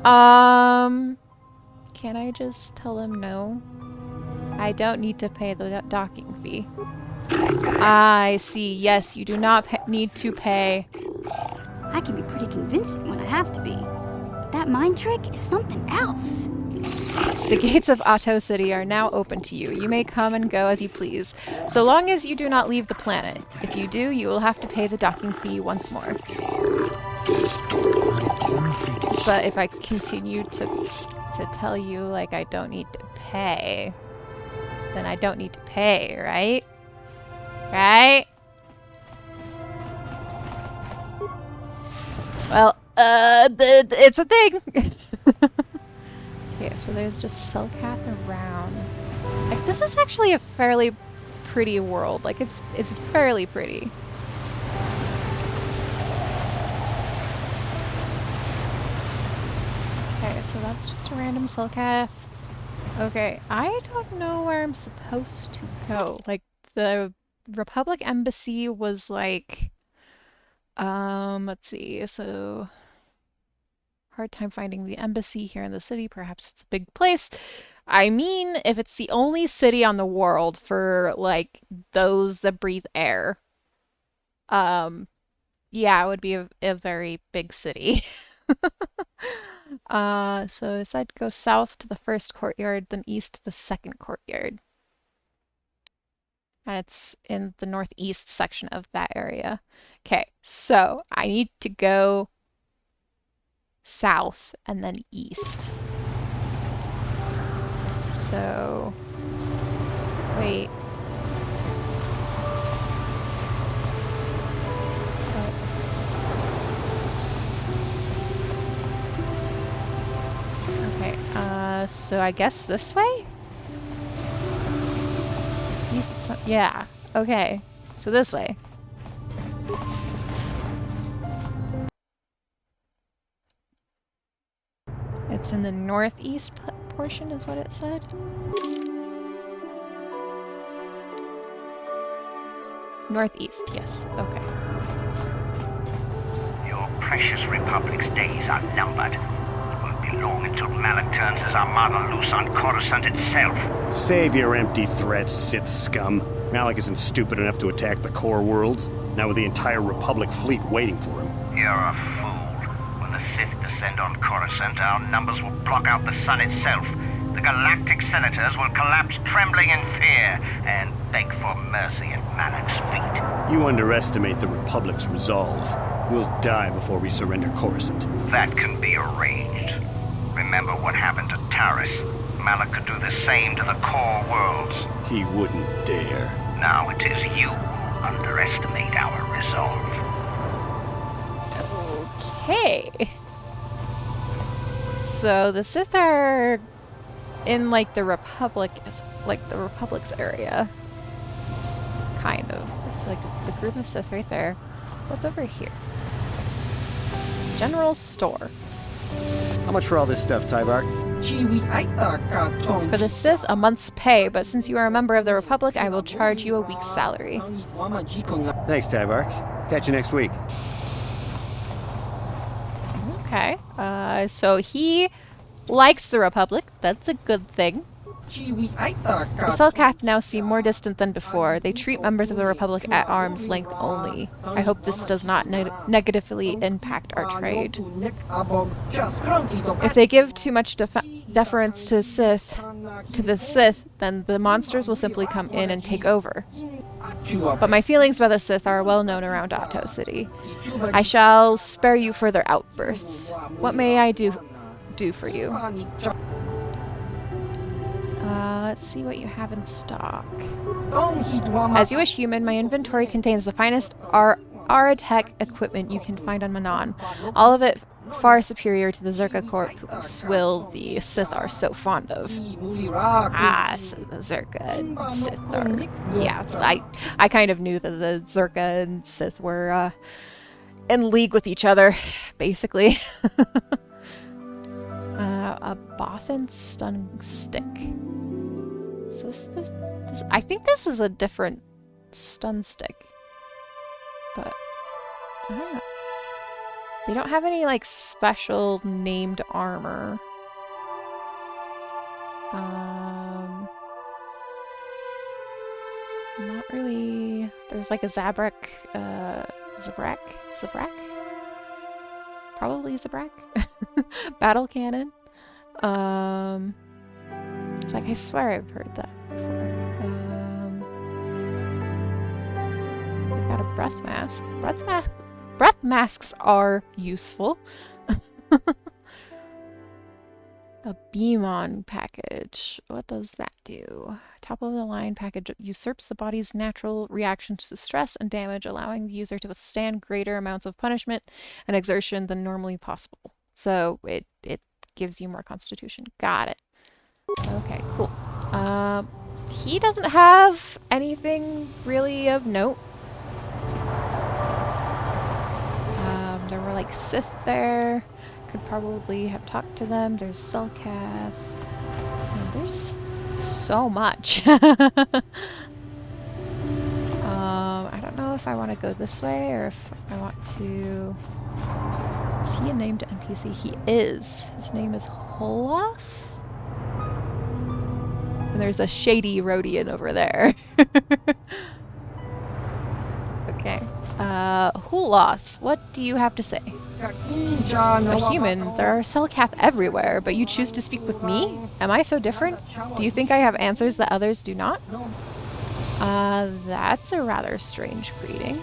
Can I just tell him no? I don't need to pay the docking fee. I see. Yes, you do not need to pay. I can be pretty convincing when I have to be. But that mind trick is something else. The gates of Otto City are now open to you. You may come and go as you please, so long as you do not leave the planet. If you do, you will have to pay the docking fee once more. But if I continue to tell you, like, I don't need to pay, then I don't need to pay, right? Right? Well, it's a thing! Okay, so there's just Selkath around. Like, this is actually a fairly pretty world. Like, it's fairly pretty. Okay, so that's just a random Selkath. Okay, I don't know where I'm supposed to go. Like, the Republic Embassy was like... let's see, so... Hard time finding the embassy here in the city. Perhaps it's a big place. I mean, if it's the only city on the world for, like, those that breathe air, yeah, it would be a very big city. So I said go south to the first courtyard, then east to the second courtyard. And it's in the northeast section of that area. Okay, so I need to go south and then east. So, wait. Okay, so I guess this way? So, yeah. Okay. So this way. It's in the northeast portion, is what it said. Northeast, yes. Okay. Your precious Republic's days are numbered. It won't be long until Malak turns his armada loose on Coruscant itself. Save your empty threats, Sith scum. Malak isn't stupid enough to attack the core worlds, now with the entire Republic fleet waiting for him. You're a fool. When the Sith descend on Coruscant, our numbers will block out the sun itself. The galactic senators will collapse trembling in fear and beg for mercy at Malak's feet. You underestimate the Republic's resolve. We'll die before we surrender Coruscant. That can be arranged. Remember what happened to Taris. Malak could do the same to the core worlds. He wouldn't dare. Now it is you who underestimate our resolve. Okay. So the Sith are in like the Republic's area. Kind of. It's like it's a group of Sith right there. What's over here? General store. How much for all this stuff, Tybark? For the Sith, a month's pay, but since you are a member of the Republic, I will charge you a week's salary. Thanks, Tybark. Catch you next week. Okay. So he likes the Republic. That's a good thing. The Selkath now seem more distant than before. They treat members of the Republic at arm's length only. I hope this does not negatively impact our trade. If they give too much deference to the Sith, then the monsters will simply come in and take over. But my feelings about the Sith are well known around Ahto City. I shall spare you further outbursts. What may I do for you? Let's see what you have in stock. As you wish, human, my inventory contains the finest Aratech equipment you can find on Manaan. All of it far superior to the Zerka Corp swill the Sith are so fond of. So the Zerka and Sith are... Yeah, I kind of knew that the Zerka and Sith were in league with each other, basically. A Bothan stun stick. So this, I think this is a different stun stick. But I don't know. They don't have any like special named armor. Not really. There's like a Zabrak, Zabrak? Probably Zabrak. Battle cannon. It's like I swear I've heard that before. They've got a breath mask. Breath masks are useful. A beam-on package. What does that do? Top-of-the-line package usurps the body's natural reactions to stress and damage, allowing the user to withstand greater amounts of punishment and exertion than normally possible. So it gives you more constitution. Got it. Okay, cool. He doesn't have anything really of note. There were like Sith there. Could probably have talked to them. There's Selkath. There's so much. I don't know if I want to go this way or if I want to... Is he a named NPC? He is. His name is Holos? And there's a shady Rhodian over there. Okay. Hulos, what do you have to say? A human, there are Selkath everywhere, but you choose to speak with me? Am I so different? Do you think I have answers that others do not? That's a rather strange greeting.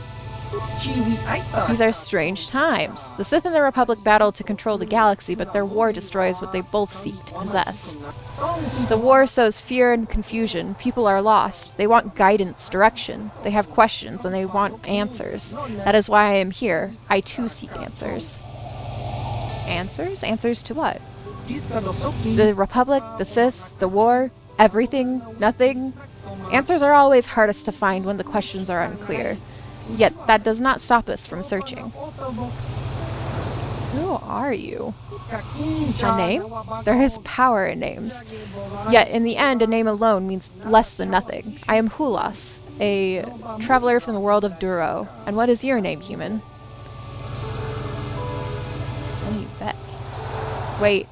These are strange times. The Sith and the Republic battle to control the galaxy, but their war destroys what they both seek to possess. The war sows fear and confusion. People are lost. They want guidance, direction. They have questions, and they want answers. That is why I am here. I too seek answers. Answers? Answers to what? The Republic, the Sith, the war, everything, nothing. Answers are always hardest to find when the questions are unclear. Yet, that does not stop us from searching. Who are you? A name? There is power in names. Yet, in the end, a name alone means less than nothing. I am Hulas, a traveler from the world of Duro. And what is your name, human? Sunny Beck. Wait,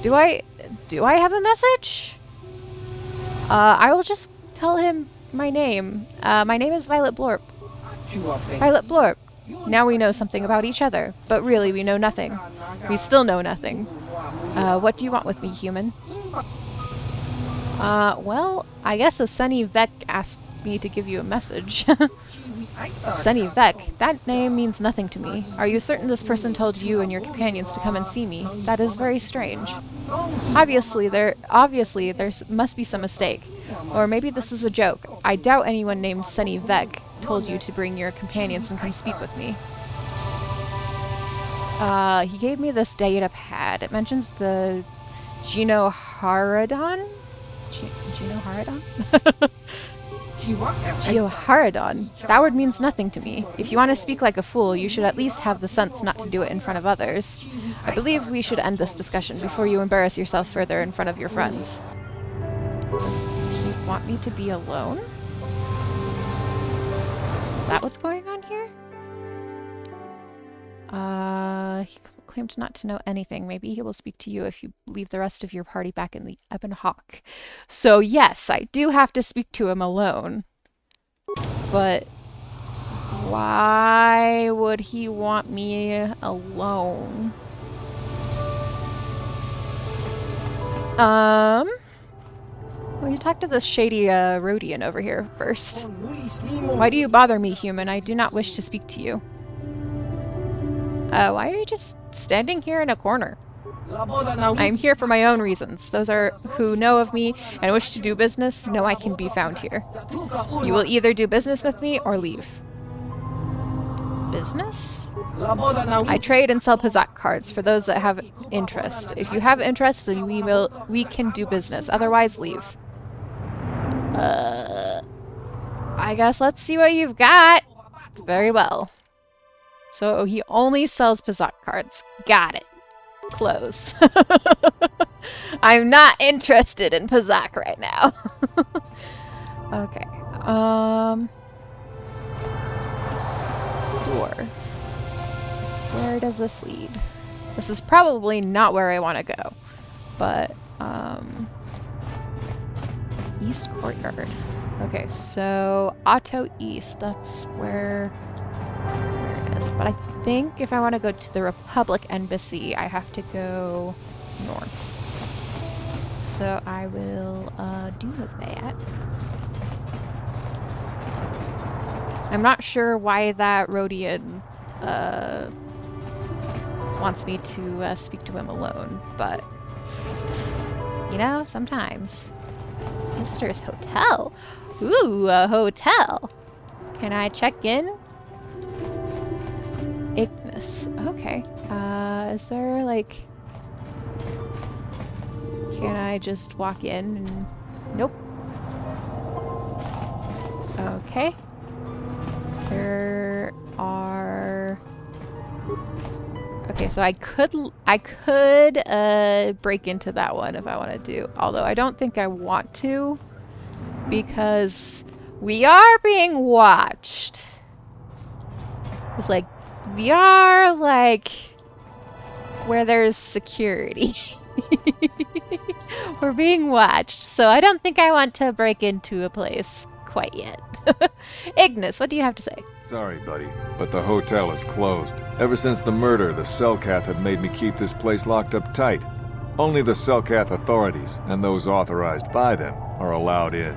do I have a message? I will just tell him my name. My name is Violet Blorp. Violet Blorp. Now we know something about each other, but really we know nothing. We still know nothing. What do you want with me, human? Well, I guess a Sunny Vec asked me to give you a message. Sunny Vec, that name means nothing to me. Are you certain this person told you and your companions to come and see me? That is very strange. Obviously there must be some mistake. Or maybe this is a joke. I doubt anyone named Sunny Vec told you to bring your companions and come speak with me. He gave me this data pad. It mentions the Genoharadon? Genoharadon? Geoharadon. That word means nothing to me. If you want to speak like a fool, you should at least have the sense not to do it in front of others. I believe we should end this discussion before you embarrass yourself further in front of your friends. Does he want me to be alone? Is that what's going on here? He claimed not to know anything. Maybe he will speak to you if you leave the rest of your party back in the Ebon Hawk. So yes, I do have to speak to him alone. But why would he want me alone? Well, you talk to this shady Rhodian over here first. Why do you bother me, human? I do not wish to speak to you. Why are you just standing here in a corner? I am here for my own reasons. Those are who know of me and wish to do business know I can be found here. You will either do business with me or leave. Business? I trade and sell Pazak cards for those that have interest. If you have interest, then we can do business. Otherwise, leave. I guess let's see what you've got. Very well. So he only sells Pazak cards. Got it. Close. I'm not interested in Pazak right now. Okay. Door. Where does this lead? This is probably not where I want to go. But, East Courtyard. Okay, so Otto East. That's where it is. But I think if I want to go to the Republic Embassy, I have to go north. So I will do that. I'm not sure why that Rhodian wants me to speak to him alone, but you know, sometimes. Visitor's hotel. Ooh, a hotel. Can I check in? Ignis. Okay. Is there like... Can I just walk in and... Nope. Okay. There are... Okay, so I could break into that one if I want to do. Although I don't think I want to, because we are being watched. It's like, we are like where there's security. We're being watched, so I don't think I want to break into a place quite yet. Ignis, what do you have to say? Sorry, buddy, but the hotel is closed. Ever since the murder, the Selkath have made me keep this place locked up tight. Only the Selkath authorities, and those authorized by them, are allowed in.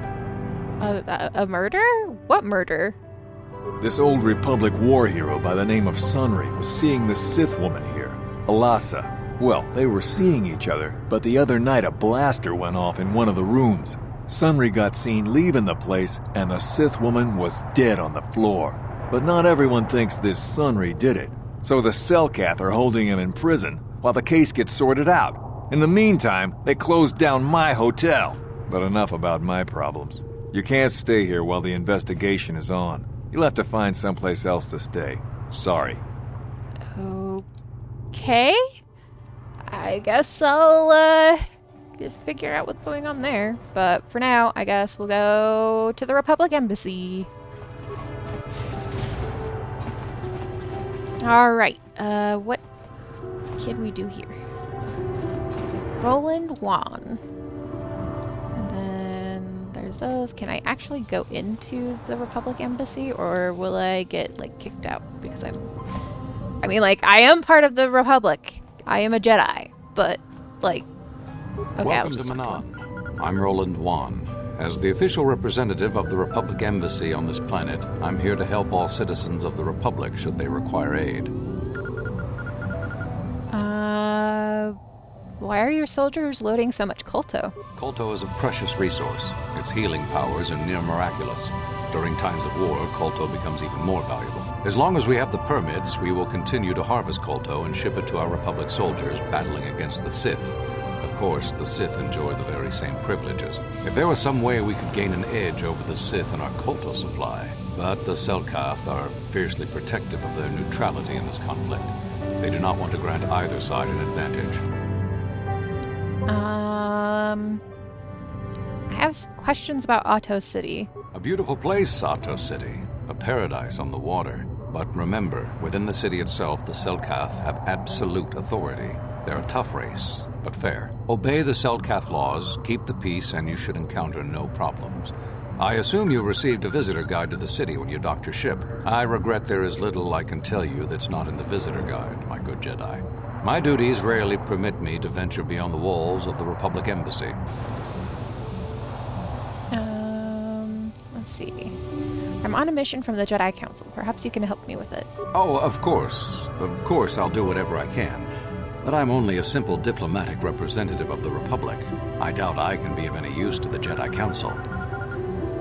A murder? What murder? This old Republic war hero by the name of Sunry was seeing the Sith woman here, Alasa. Well, they were seeing each other, but the other night a blaster went off in one of the rooms. Sunry got seen leaving the place, and the Sith woman was dead on the floor. But not everyone thinks this Sunry did it. So the Selkath are holding him in prison while the case gets sorted out. In the meantime, they closed down my hotel. But enough about my problems. You can't stay here while the investigation is on. You'll have to find someplace else to stay. Sorry. Okay. I guess I'll, just figure out what's going on there. But for now, I guess we'll go to the Republic Embassy. Alright, what can we do here? Roland Juan. And then there's those. Can I actually go into the Republic Embassy, or will I get, like, kicked out? Because I am part of the Republic. I am a Jedi, but, like, okay, Welcome to Manaan. I'm Roland Juan. As the official representative of the Republic Embassy on this planet, I'm here to help all citizens of the Republic should they require aid. Why are your soldiers loading so much Kolto? Kolto is a precious resource. Its healing powers are near miraculous. During times of war, Kolto becomes even more valuable. As long as we have the permits, we will continue to harvest Kolto and ship it to our Republic soldiers battling against the Sith. Of course, the Sith enjoy the very same privileges. If there was some way we could gain an edge over the Sith in our Kolto supply, but the Selkath are fiercely protective of their neutrality in this conflict. They do not want to grant either side an advantage. I have some questions about Otto City. A beautiful place, Otto City. A paradise on the water. But remember, within the city itself, the Selkath have absolute authority. They're a tough race, but fair. Obey the Selkath laws, keep the peace, and you should encounter no problems. I assume you received a visitor guide to the city when you docked your ship. I regret there is little I can tell you that's not in the visitor guide, my good Jedi. My duties rarely permit me to venture beyond the walls of the Republic Embassy. Let's see. I'm on a mission from the Jedi Council. Perhaps you can help me with it. Oh, of course. Of course, I'll do whatever I can. But I'm only a simple diplomatic representative of the Republic. I doubt I can be of any use to the Jedi Council.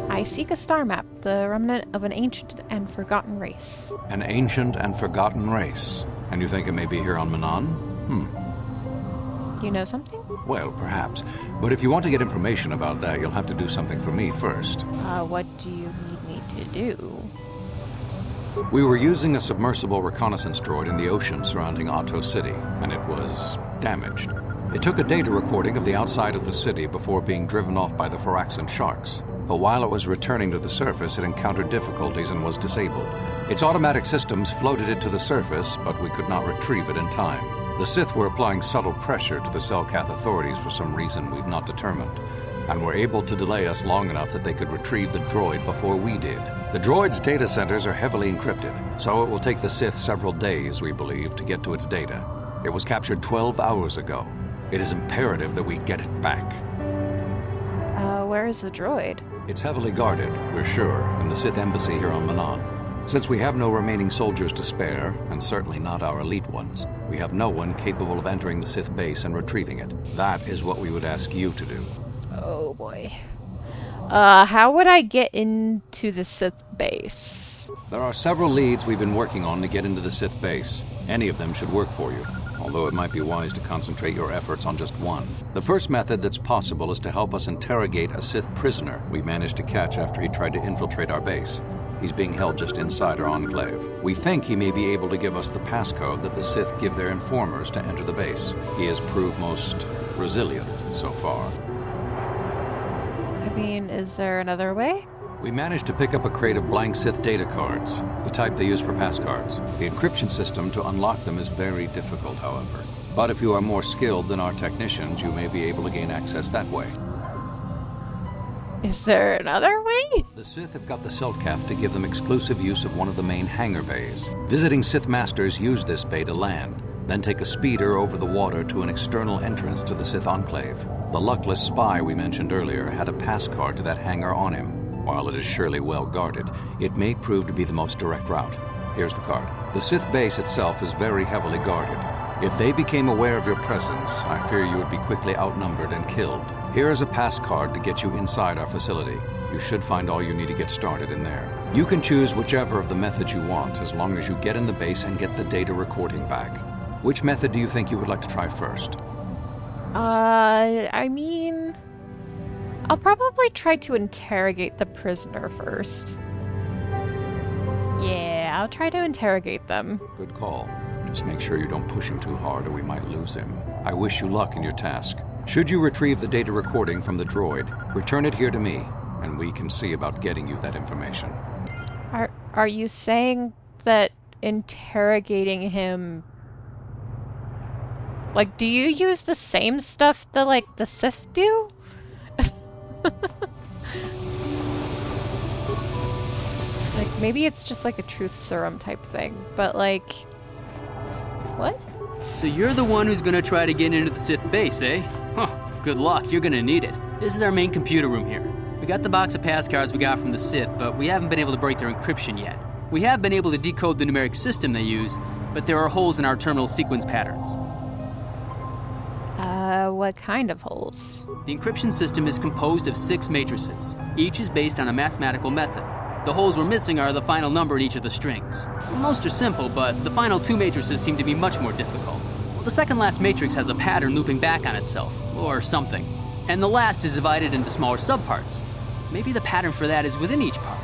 I seek a star map, the remnant of an ancient and forgotten race. An ancient and forgotten race. And you think it may be here on Manaan? You know something? Well, perhaps. But if you want to get information about that, you'll have to do something for me first. What do you need me to do? We were using a submersible reconnaissance droid in the ocean surrounding Otto City, and it was damaged. It took a data recording of the outside of the city before being driven off by the Phyraxan sharks. But while it was returning to the surface, it encountered difficulties and was disabled. Its automatic systems floated it to the surface, but we could not retrieve it in time. The Sith were applying subtle pressure to the Selkath authorities for some reason we've not determined, and were able to delay us long enough that they could retrieve the droid before we did. The droid's data centers are heavily encrypted, so it will take the Sith several days, we believe, to get to its data. It was captured 12 hours ago. It is imperative that we get it back. Where is the droid? It's heavily guarded, we're sure, in the Sith embassy here on Manaan. Since we have no remaining soldiers to spare, and certainly not our elite ones, we have no one capable of entering the Sith base and retrieving it. That is what we would ask you to do. Oh boy. How would I get into the Sith base? There are several leads we've been working on to get into the Sith base. Any of them should work for you, although it might be wise to concentrate your efforts on just one. The first method that's possible is to help us interrogate a Sith prisoner we managed to catch after he tried to infiltrate our base. He's being held just inside our enclave. We think he may be able to give us the passcode that the Sith give their informers to enter the base. He has proved most resilient so far. I mean, is there another way? We managed to pick up a crate of blank Sith data cards, the type they use for passcards. The encryption system to unlock them is very difficult, however. But if you are more skilled than our technicians, you may be able to gain access that way. Is there another way? The Sith have got the Selkath to give them exclusive use of one of the main hangar bays. Visiting Sith Masters use this bay to land, then take a speeder over the water to an external entrance to the Sith Enclave. The luckless spy we mentioned earlier had a pass card to that hangar on him. While it is surely well guarded, it may prove to be the most direct route. Here's the card. The Sith base itself is very heavily guarded. If they became aware of your presence, I fear you would be quickly outnumbered and killed. Here is a pass card to get you inside our facility. You should find all you need to get started in there. You can choose whichever of the methods you want, as long as you get in the base and get the data recording back. Which method do you think you would like to try first? I mean, I'll probably try to interrogate the prisoner first. Yeah, I'll try to interrogate them. Good call. Just make sure you don't push him too hard or we might lose him. I wish you luck in your task. Should you retrieve the data recording from the droid, return it here to me, and we can see about getting you that information. Are you saying that interrogating him... Like, do you use the same stuff that, like, the Sith do? Like, maybe it's just like a truth serum type thing, but like... What? So you're the one who's gonna try to get into the Sith base, eh? Huh, good luck, you're gonna need it. This is our main computer room here. We got the box of pass cards we got from the Sith, but we haven't been able to break their encryption yet. We have been able to decode the numeric system they use, but there are holes in our terminal sequence patterns. What kind of holes? The encryption system is composed of 6 matrices. Each is based on a mathematical method. The holes we're missing are the final number in each of the strings. Most are simple, but the final 2 matrices seem to be much more difficult. The second last matrix has a pattern looping back on itself, or something. And the last is divided into smaller subparts. Maybe the pattern for that is within each part.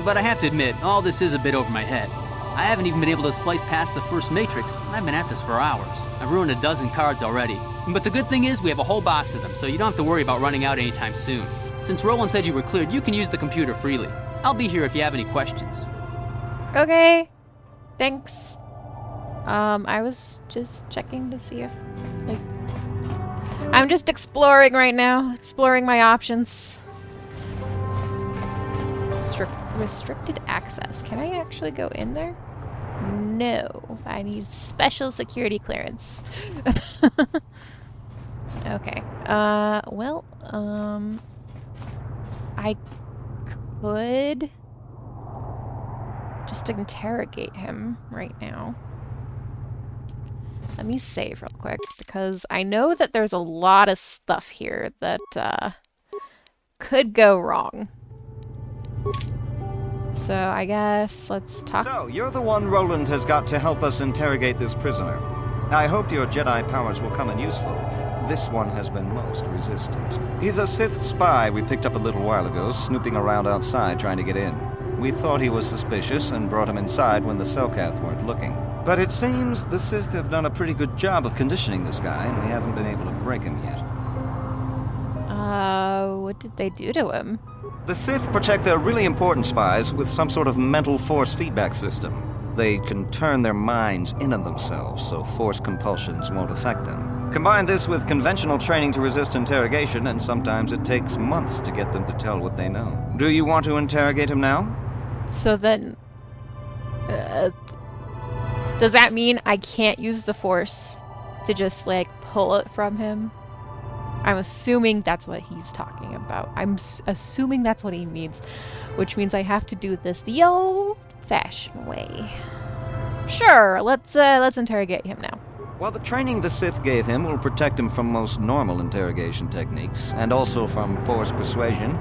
But I have to admit, all this is a bit over my head. I haven't even been able to slice past the first matrix, and I've been at this for hours. I've ruined a dozen cards already. But the good thing is we have a whole box of them, so you don't have to worry about running out anytime soon. Since Roland said you were cleared, you can use the computer freely. I'll be here if you have any questions. Okay. Thanks. I was just checking to see if, like... I'm just exploring right now. Exploring my options. Restricted access. Can I actually go in there? No. I need special security clearance. Okay. Well, I could just interrogate him right now. Let me save real quick, because I know that there's a lot of stuff here that could go wrong. So I guess let's talk. So, you're the one Roland has got to help us interrogate this prisoner. I hope your Jedi powers will come in useful. This one has been most resistant. He's a Sith spy we picked up a little while ago, snooping around outside trying to get in. We thought he was suspicious and brought him inside when the Selkath weren't looking. But it seems the Sith have done a pretty good job of conditioning this guy, and we haven't been able to break him yet. What did they do to him? The Sith protect their really important spies with some sort of mental force feedback system. They can turn their minds in on themselves so force compulsions won't affect them. Combine this with conventional training to resist interrogation, and sometimes it takes months to get them to tell what they know. Do you want to interrogate him now? So then... does that mean I can't use the force to just, like, pull it from him? I'm assuming that's what he's talking about. I'm assuming that's what he means, which means I have to do this the old-fashioned way. Sure, let's interrogate him now. While the training the Sith gave him will protect him from most normal interrogation techniques, and also from force persuasion,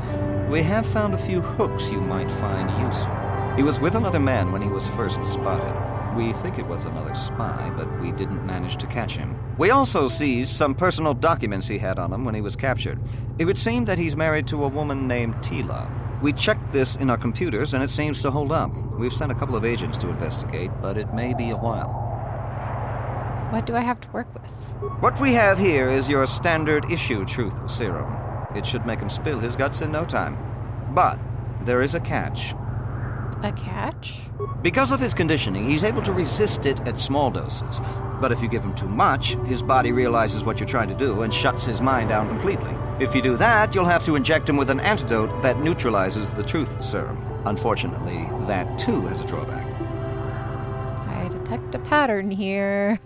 we have found a few hooks you might find useful. He was with another man when he was first spotted. We think it was another spy, but we didn't manage to catch him. We also seized some personal documents he had on him when he was captured. It would seem that he's married to a woman named Tila. We checked this in our computers, and it seems to hold up. We've sent a couple of agents to investigate, but it may be a while. What do I have to work with? What we have here is your standard issue truth serum. It should make him spill his guts in no time. But there is a catch. A catch? Because of his conditioning, he's able to resist it at small doses. But if you give him too much, his body realizes what you're trying to do and shuts his mind down completely. If you do that, you'll have to inject him with an antidote that neutralizes the truth serum. Unfortunately, that too has a drawback. I detect a pattern here.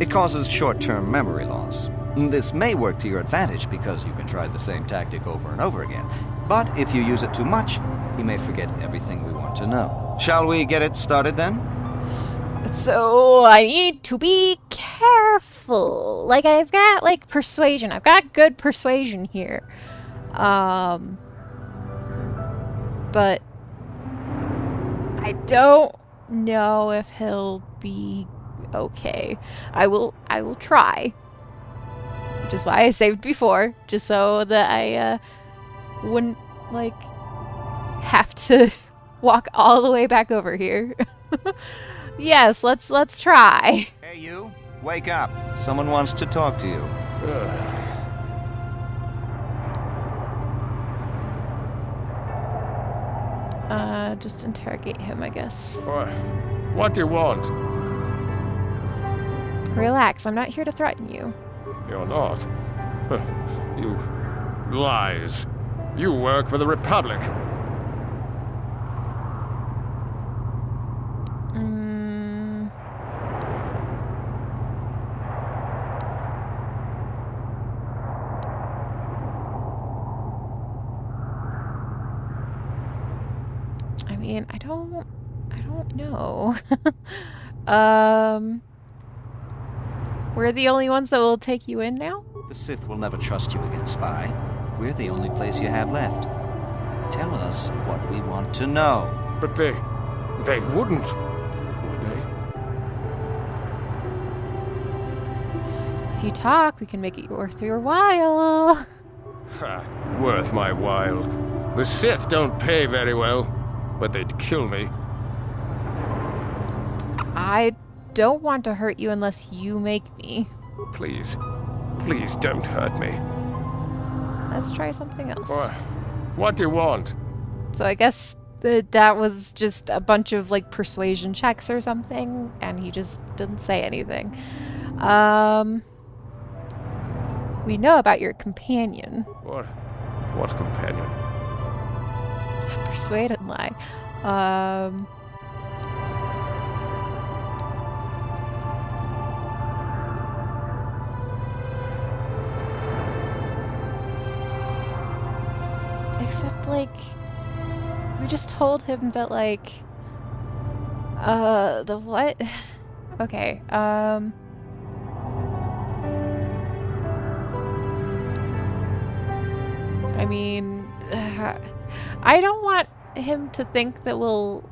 It causes short-term memory loss. This may work to your advantage because you can try the same tactic over and over again. But if you use it too much, he may forget everything we want to know. Shall we get it started then? So I need to be careful. Like, I've got, like, persuasion. I've got good persuasion here. But I don't know if he'll be okay. I will try. which is why I saved before, just so that I wouldn't like have to walk all the way back over here. Yes, let's try. Hey, you! Wake up! Someone wants to talk to you. Just interrogate him, I guess. What do you want? Relax, I'm not here to threaten you. You're not. You lies. You work for the Republic. I mean, I don't know. We're the only ones that will take you in now? The Sith will never trust you again, spy. We're the only place you have left. Tell us what we want to know. But they wouldn't, would they? If you talk, we can make it worth your while. Ha, worth my while. The Sith don't pay very well, but they'd kill me. I don't want to hurt you unless you make me. Please don't hurt me. Let's try something else. What do you want? So I guess that was just a bunch of like persuasion checks or something, and he just didn't say anything. We know about your companion. What companion? Persuade and lie. Except, like, we just told him that, like, the what? Okay, I mean, I don't want him to think that we'll...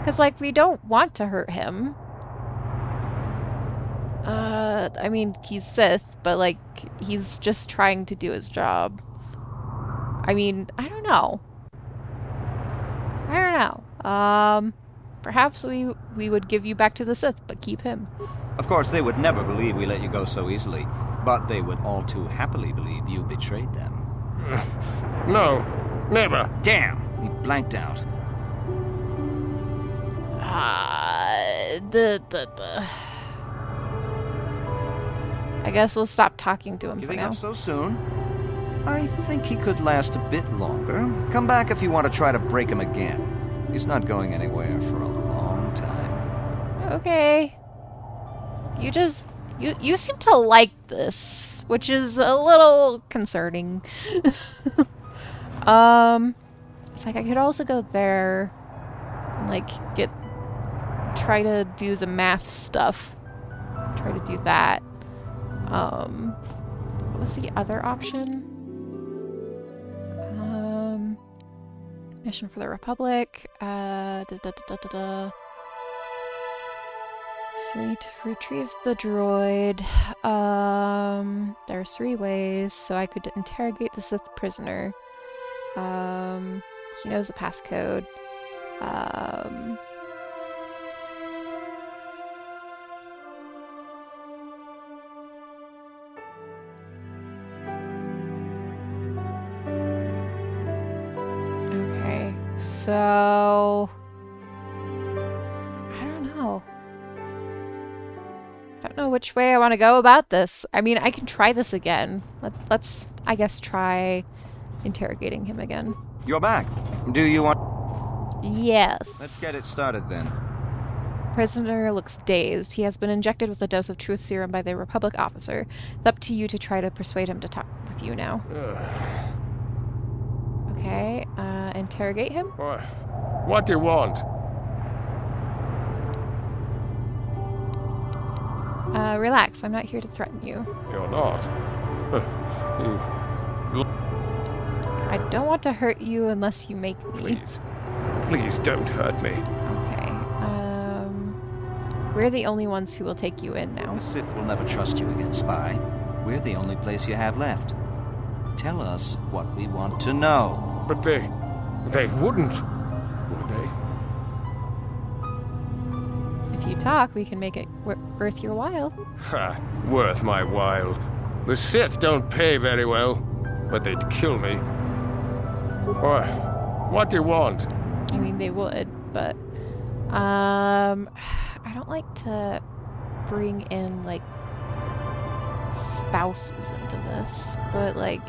Because, like, we don't want to hurt him. I mean, he's Sith, but, like, he's just trying to do his job. I mean, I don't know. Perhaps we would give you back to the Sith, but keep him. Of course, they would never believe we let you go so easily, but they would all too happily believe you betrayed them. No, never. Damn, he blanked out. I guess we'll stop talking to him Giving for now. up so soon? I think he could last a bit longer. Come back if you want to try to break him again. He's not going anywhere for a long time. Okay. You seem to like this, which is a little concerning. It's like I could also go there and like try to do the math stuff. Try to do that. What was the other option? Mission for the Republic. So we need to retrieve the droid. There's 3 ways, so I could interrogate the Sith prisoner. He knows the passcode. Okay, so I don't know. I don't know which way I want to go about this. I mean, I can try this again. Let's, I guess, try interrogating him again. You're back. Do you want... Yes. Let's get it started then. Prisoner looks dazed. He has been injected with a dose of truth serum by the Republic officer. It's up to you to try to persuade him to talk with you now. Okay, interrogate him? What do you want? Relax. I'm not here to threaten you. You're not. I don't want to hurt you unless you make me. Please don't hurt me. Okay. We're the only ones who will take you in now. The Sith will never trust you again, spy. We're the only place you have left. Tell us what we want to know. But they wouldn't, would they? If you talk, we can make it worth your while. Ha, worth my while. The Sith don't pay very well, but they'd kill me. Or, what do you want? I mean, they would, but I don't like to bring in like spouses into this, but like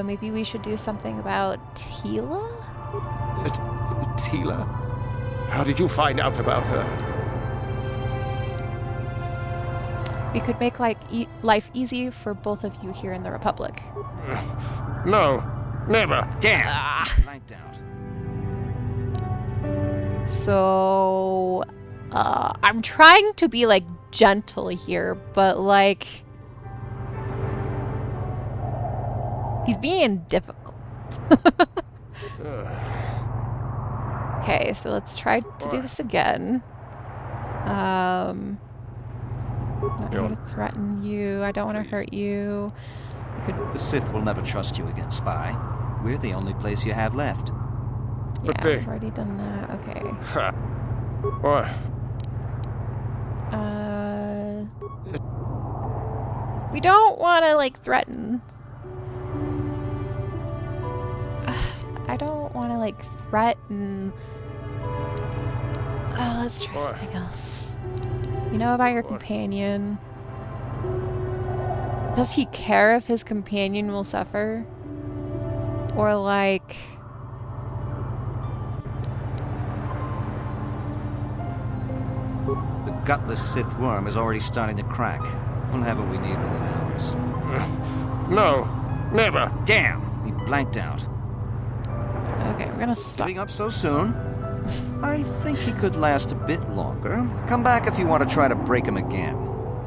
maybe we should do something about Tila? Tila? How did you find out about her? We could make like life easy for both of you here in the Republic. No, never. Damn. Blanked out. So I'm trying to be like gentle here, but like he's being difficult. Okay, so let's try to do this again. Not here to threaten you. I don't want to hurt you. The Sith will never trust you again, spy. We're the only place you have left. Yeah, I've already done that. Okay. What? We don't want to like threaten. I don't want to like threaten. Let's try something else. You know about your companion? Does he care if his companion will suffer? Or like... The gutless Sith worm is already starting to crack. We'll have what we need within hours. No, never. Damn, he blanked out. Okay, I'm gonna stop. Giving up so soon? I think he could last a bit longer. Come back if you want to try to break him again.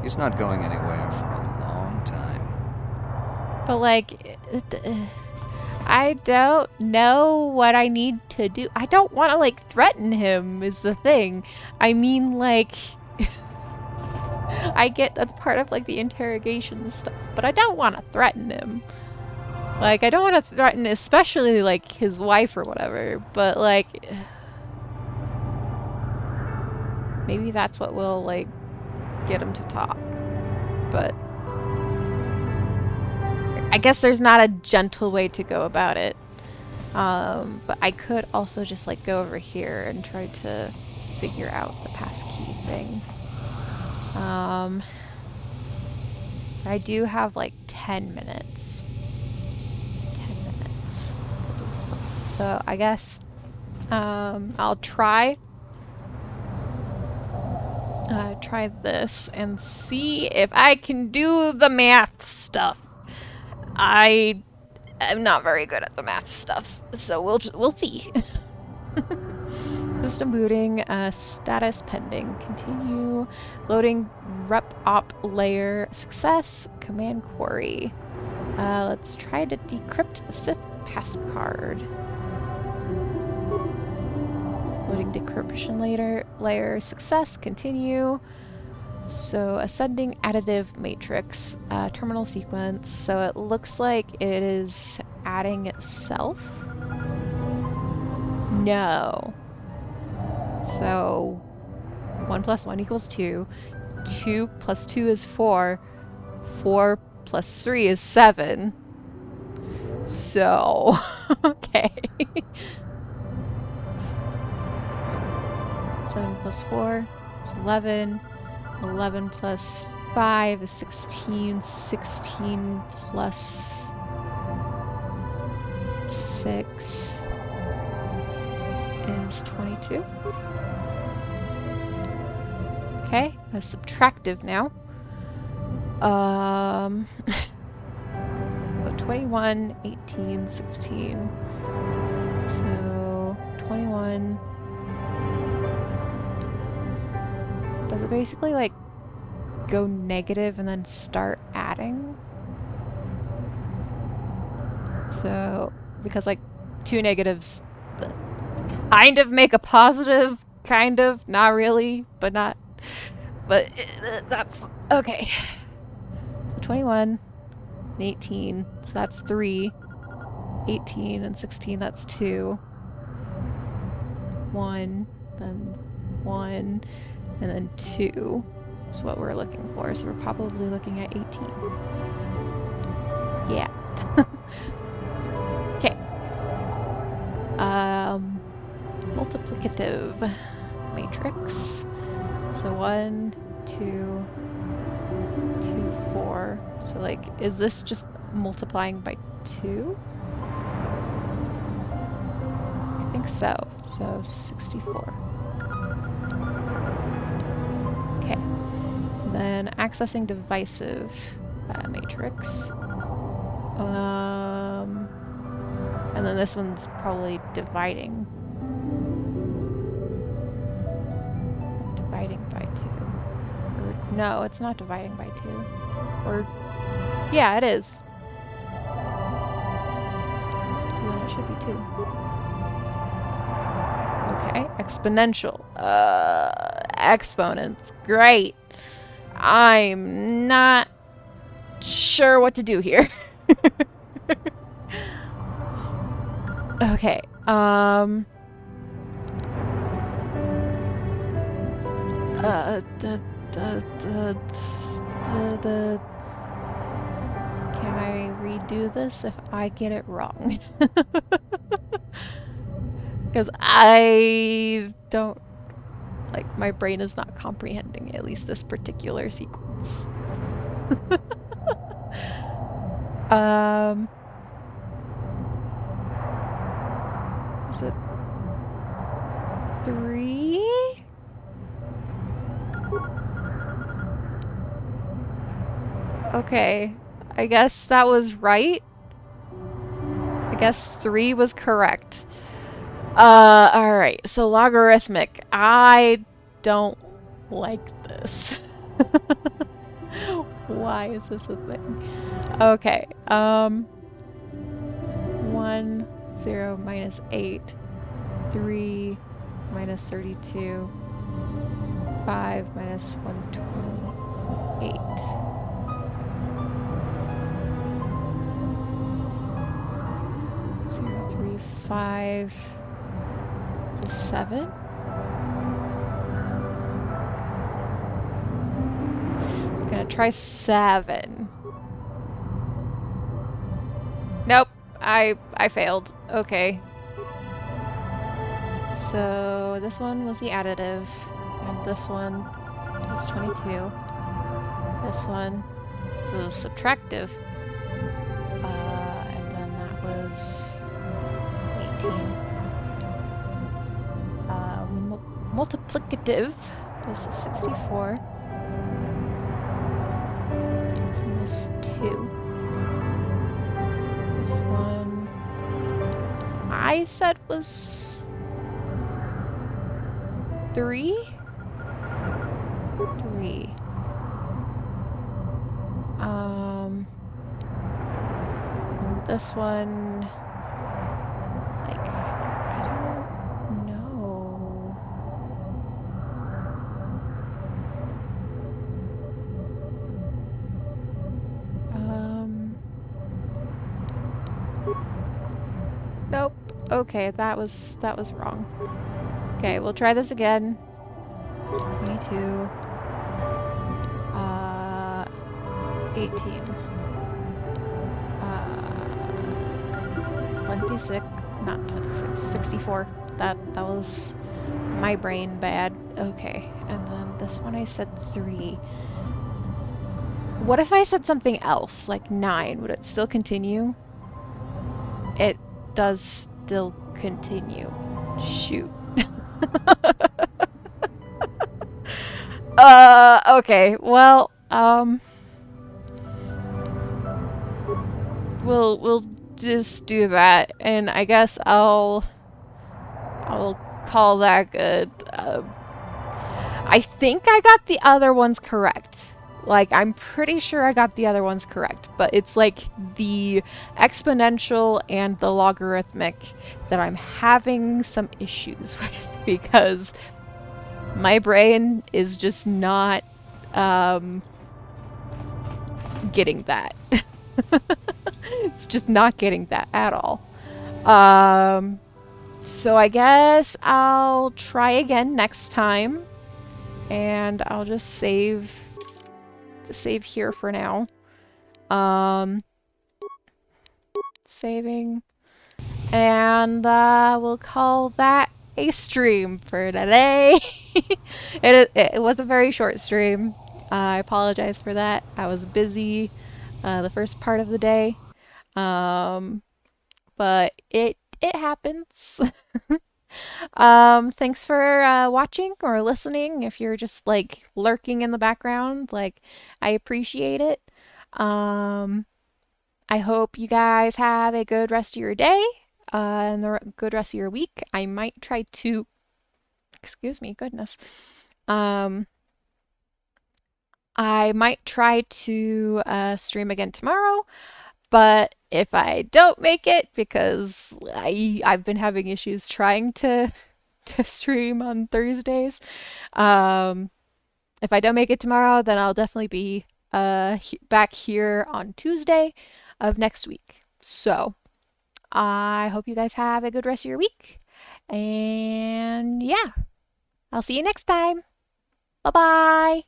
He's not going anywhere for a long time. But like, I don't know what I need to do. I don't want to like threaten him is the thing. I mean like, I get that's part of like the interrogation stuff, but I don't want to threaten him. Like, I don't want to threaten especially like his wife or whatever, but like... Maybe that's what will, like, get him to talk. But I guess there's not a gentle way to go about it. But I could also just, like, go over here and try to figure out the passkey thing. I do have, like, 10 minutes. 10 minutes to do stuff. So I guess I'll try this and see if I can do the math stuff. I am not very good at the math stuff, so we'll see. System booting, status pending, continue, loading rep op layer, success, command query. Let's try to decrypt the Sith passcard. Loading decryption layer, success, continue. So ascending additive matrix, terminal sequence. So it looks like it is adding itself. No. So 1 + 1 = 2. 2 + 2 is 4. 4 + 3 is 7. So, okay. 7 + 4 is 11. 11 + 5 is 16. 16 + 6 is 22. Okay, that's subtractive now. So 21, 18, 16. So 21. Does it basically like go negative and then start adding? So because like 2 negatives kind of make a positive, kind of, not really, but not. But that's okay. So 21, 18, so that's 3. 18 and 16, that's 2. 1, then 1, and then 2 is what we're looking for. So we're probably looking at 18. Yeah. Okay. Multiplicative matrix. So 1, 2, 2, 4. So like, is this just multiplying by 2? I think so. So 64. Okay. Then accessing divisive matrix. And then this one's probably dividing. Dividing by 2. Or, no, it's not dividing by 2. Or, yeah, it is. So then it should be 2. Okay, exponential. Exponents. Great. I'm not sure what to do here. Okay, can I redo this if I get it wrong? Because I don't, like, my brain is not comprehending at least this particular sequence. Is it 3? Okay, I guess that was right. I guess 3 was correct. Alright, so logarithmic. I don't like this. Why is this a thing? Okay, 1, 0, minus 8, 3, minus 32, 5, minus 128. 0, 3, 5, 7? I'm gonna try 7. Nope, I failed. Okay. So this one was the additive, and this one was 22. This one was subtractive, and then that was 18. Multiplicative was 64. This one was 2. This one I said was 3? 3. This one, like, I don't know. Nope. Okay, that was wrong. Okay, we'll try this again. 22. 18. 26. Not 26. 64. That was my brain bad. Okay, and then this one I said 3. What if I said something else, like 9? Would it still continue? It does still continue. Shoot. Okay, well, we'll just do that, and I guess I'll call that good. I think I got the other ones correct. Like, I'm pretty sure I got the other ones correct, but it's like the exponential and the logarithmic that I'm having some issues with, because My brain is just not getting that. It's just not getting that at all. So I guess I'll try again next time, and I'll just save here for now. Saving, and we'll call that a stream for today. It was a very short stream. I apologize for that. I was busy the first part of the day, but it happens. Thanks for watching or listening. If you're just like lurking in the background, like, I appreciate it. I hope you guys have a good rest of your day and a good rest of your week. I might try to, excuse me, goodness. I might try to stream again tomorrow, but if I don't make it, because I've been having issues trying to stream on Thursdays, if I don't make it tomorrow, then I'll definitely be back here on Tuesday of next week. So I hope you guys have a good rest of your week, and yeah, I'll see you next time. Bye bye.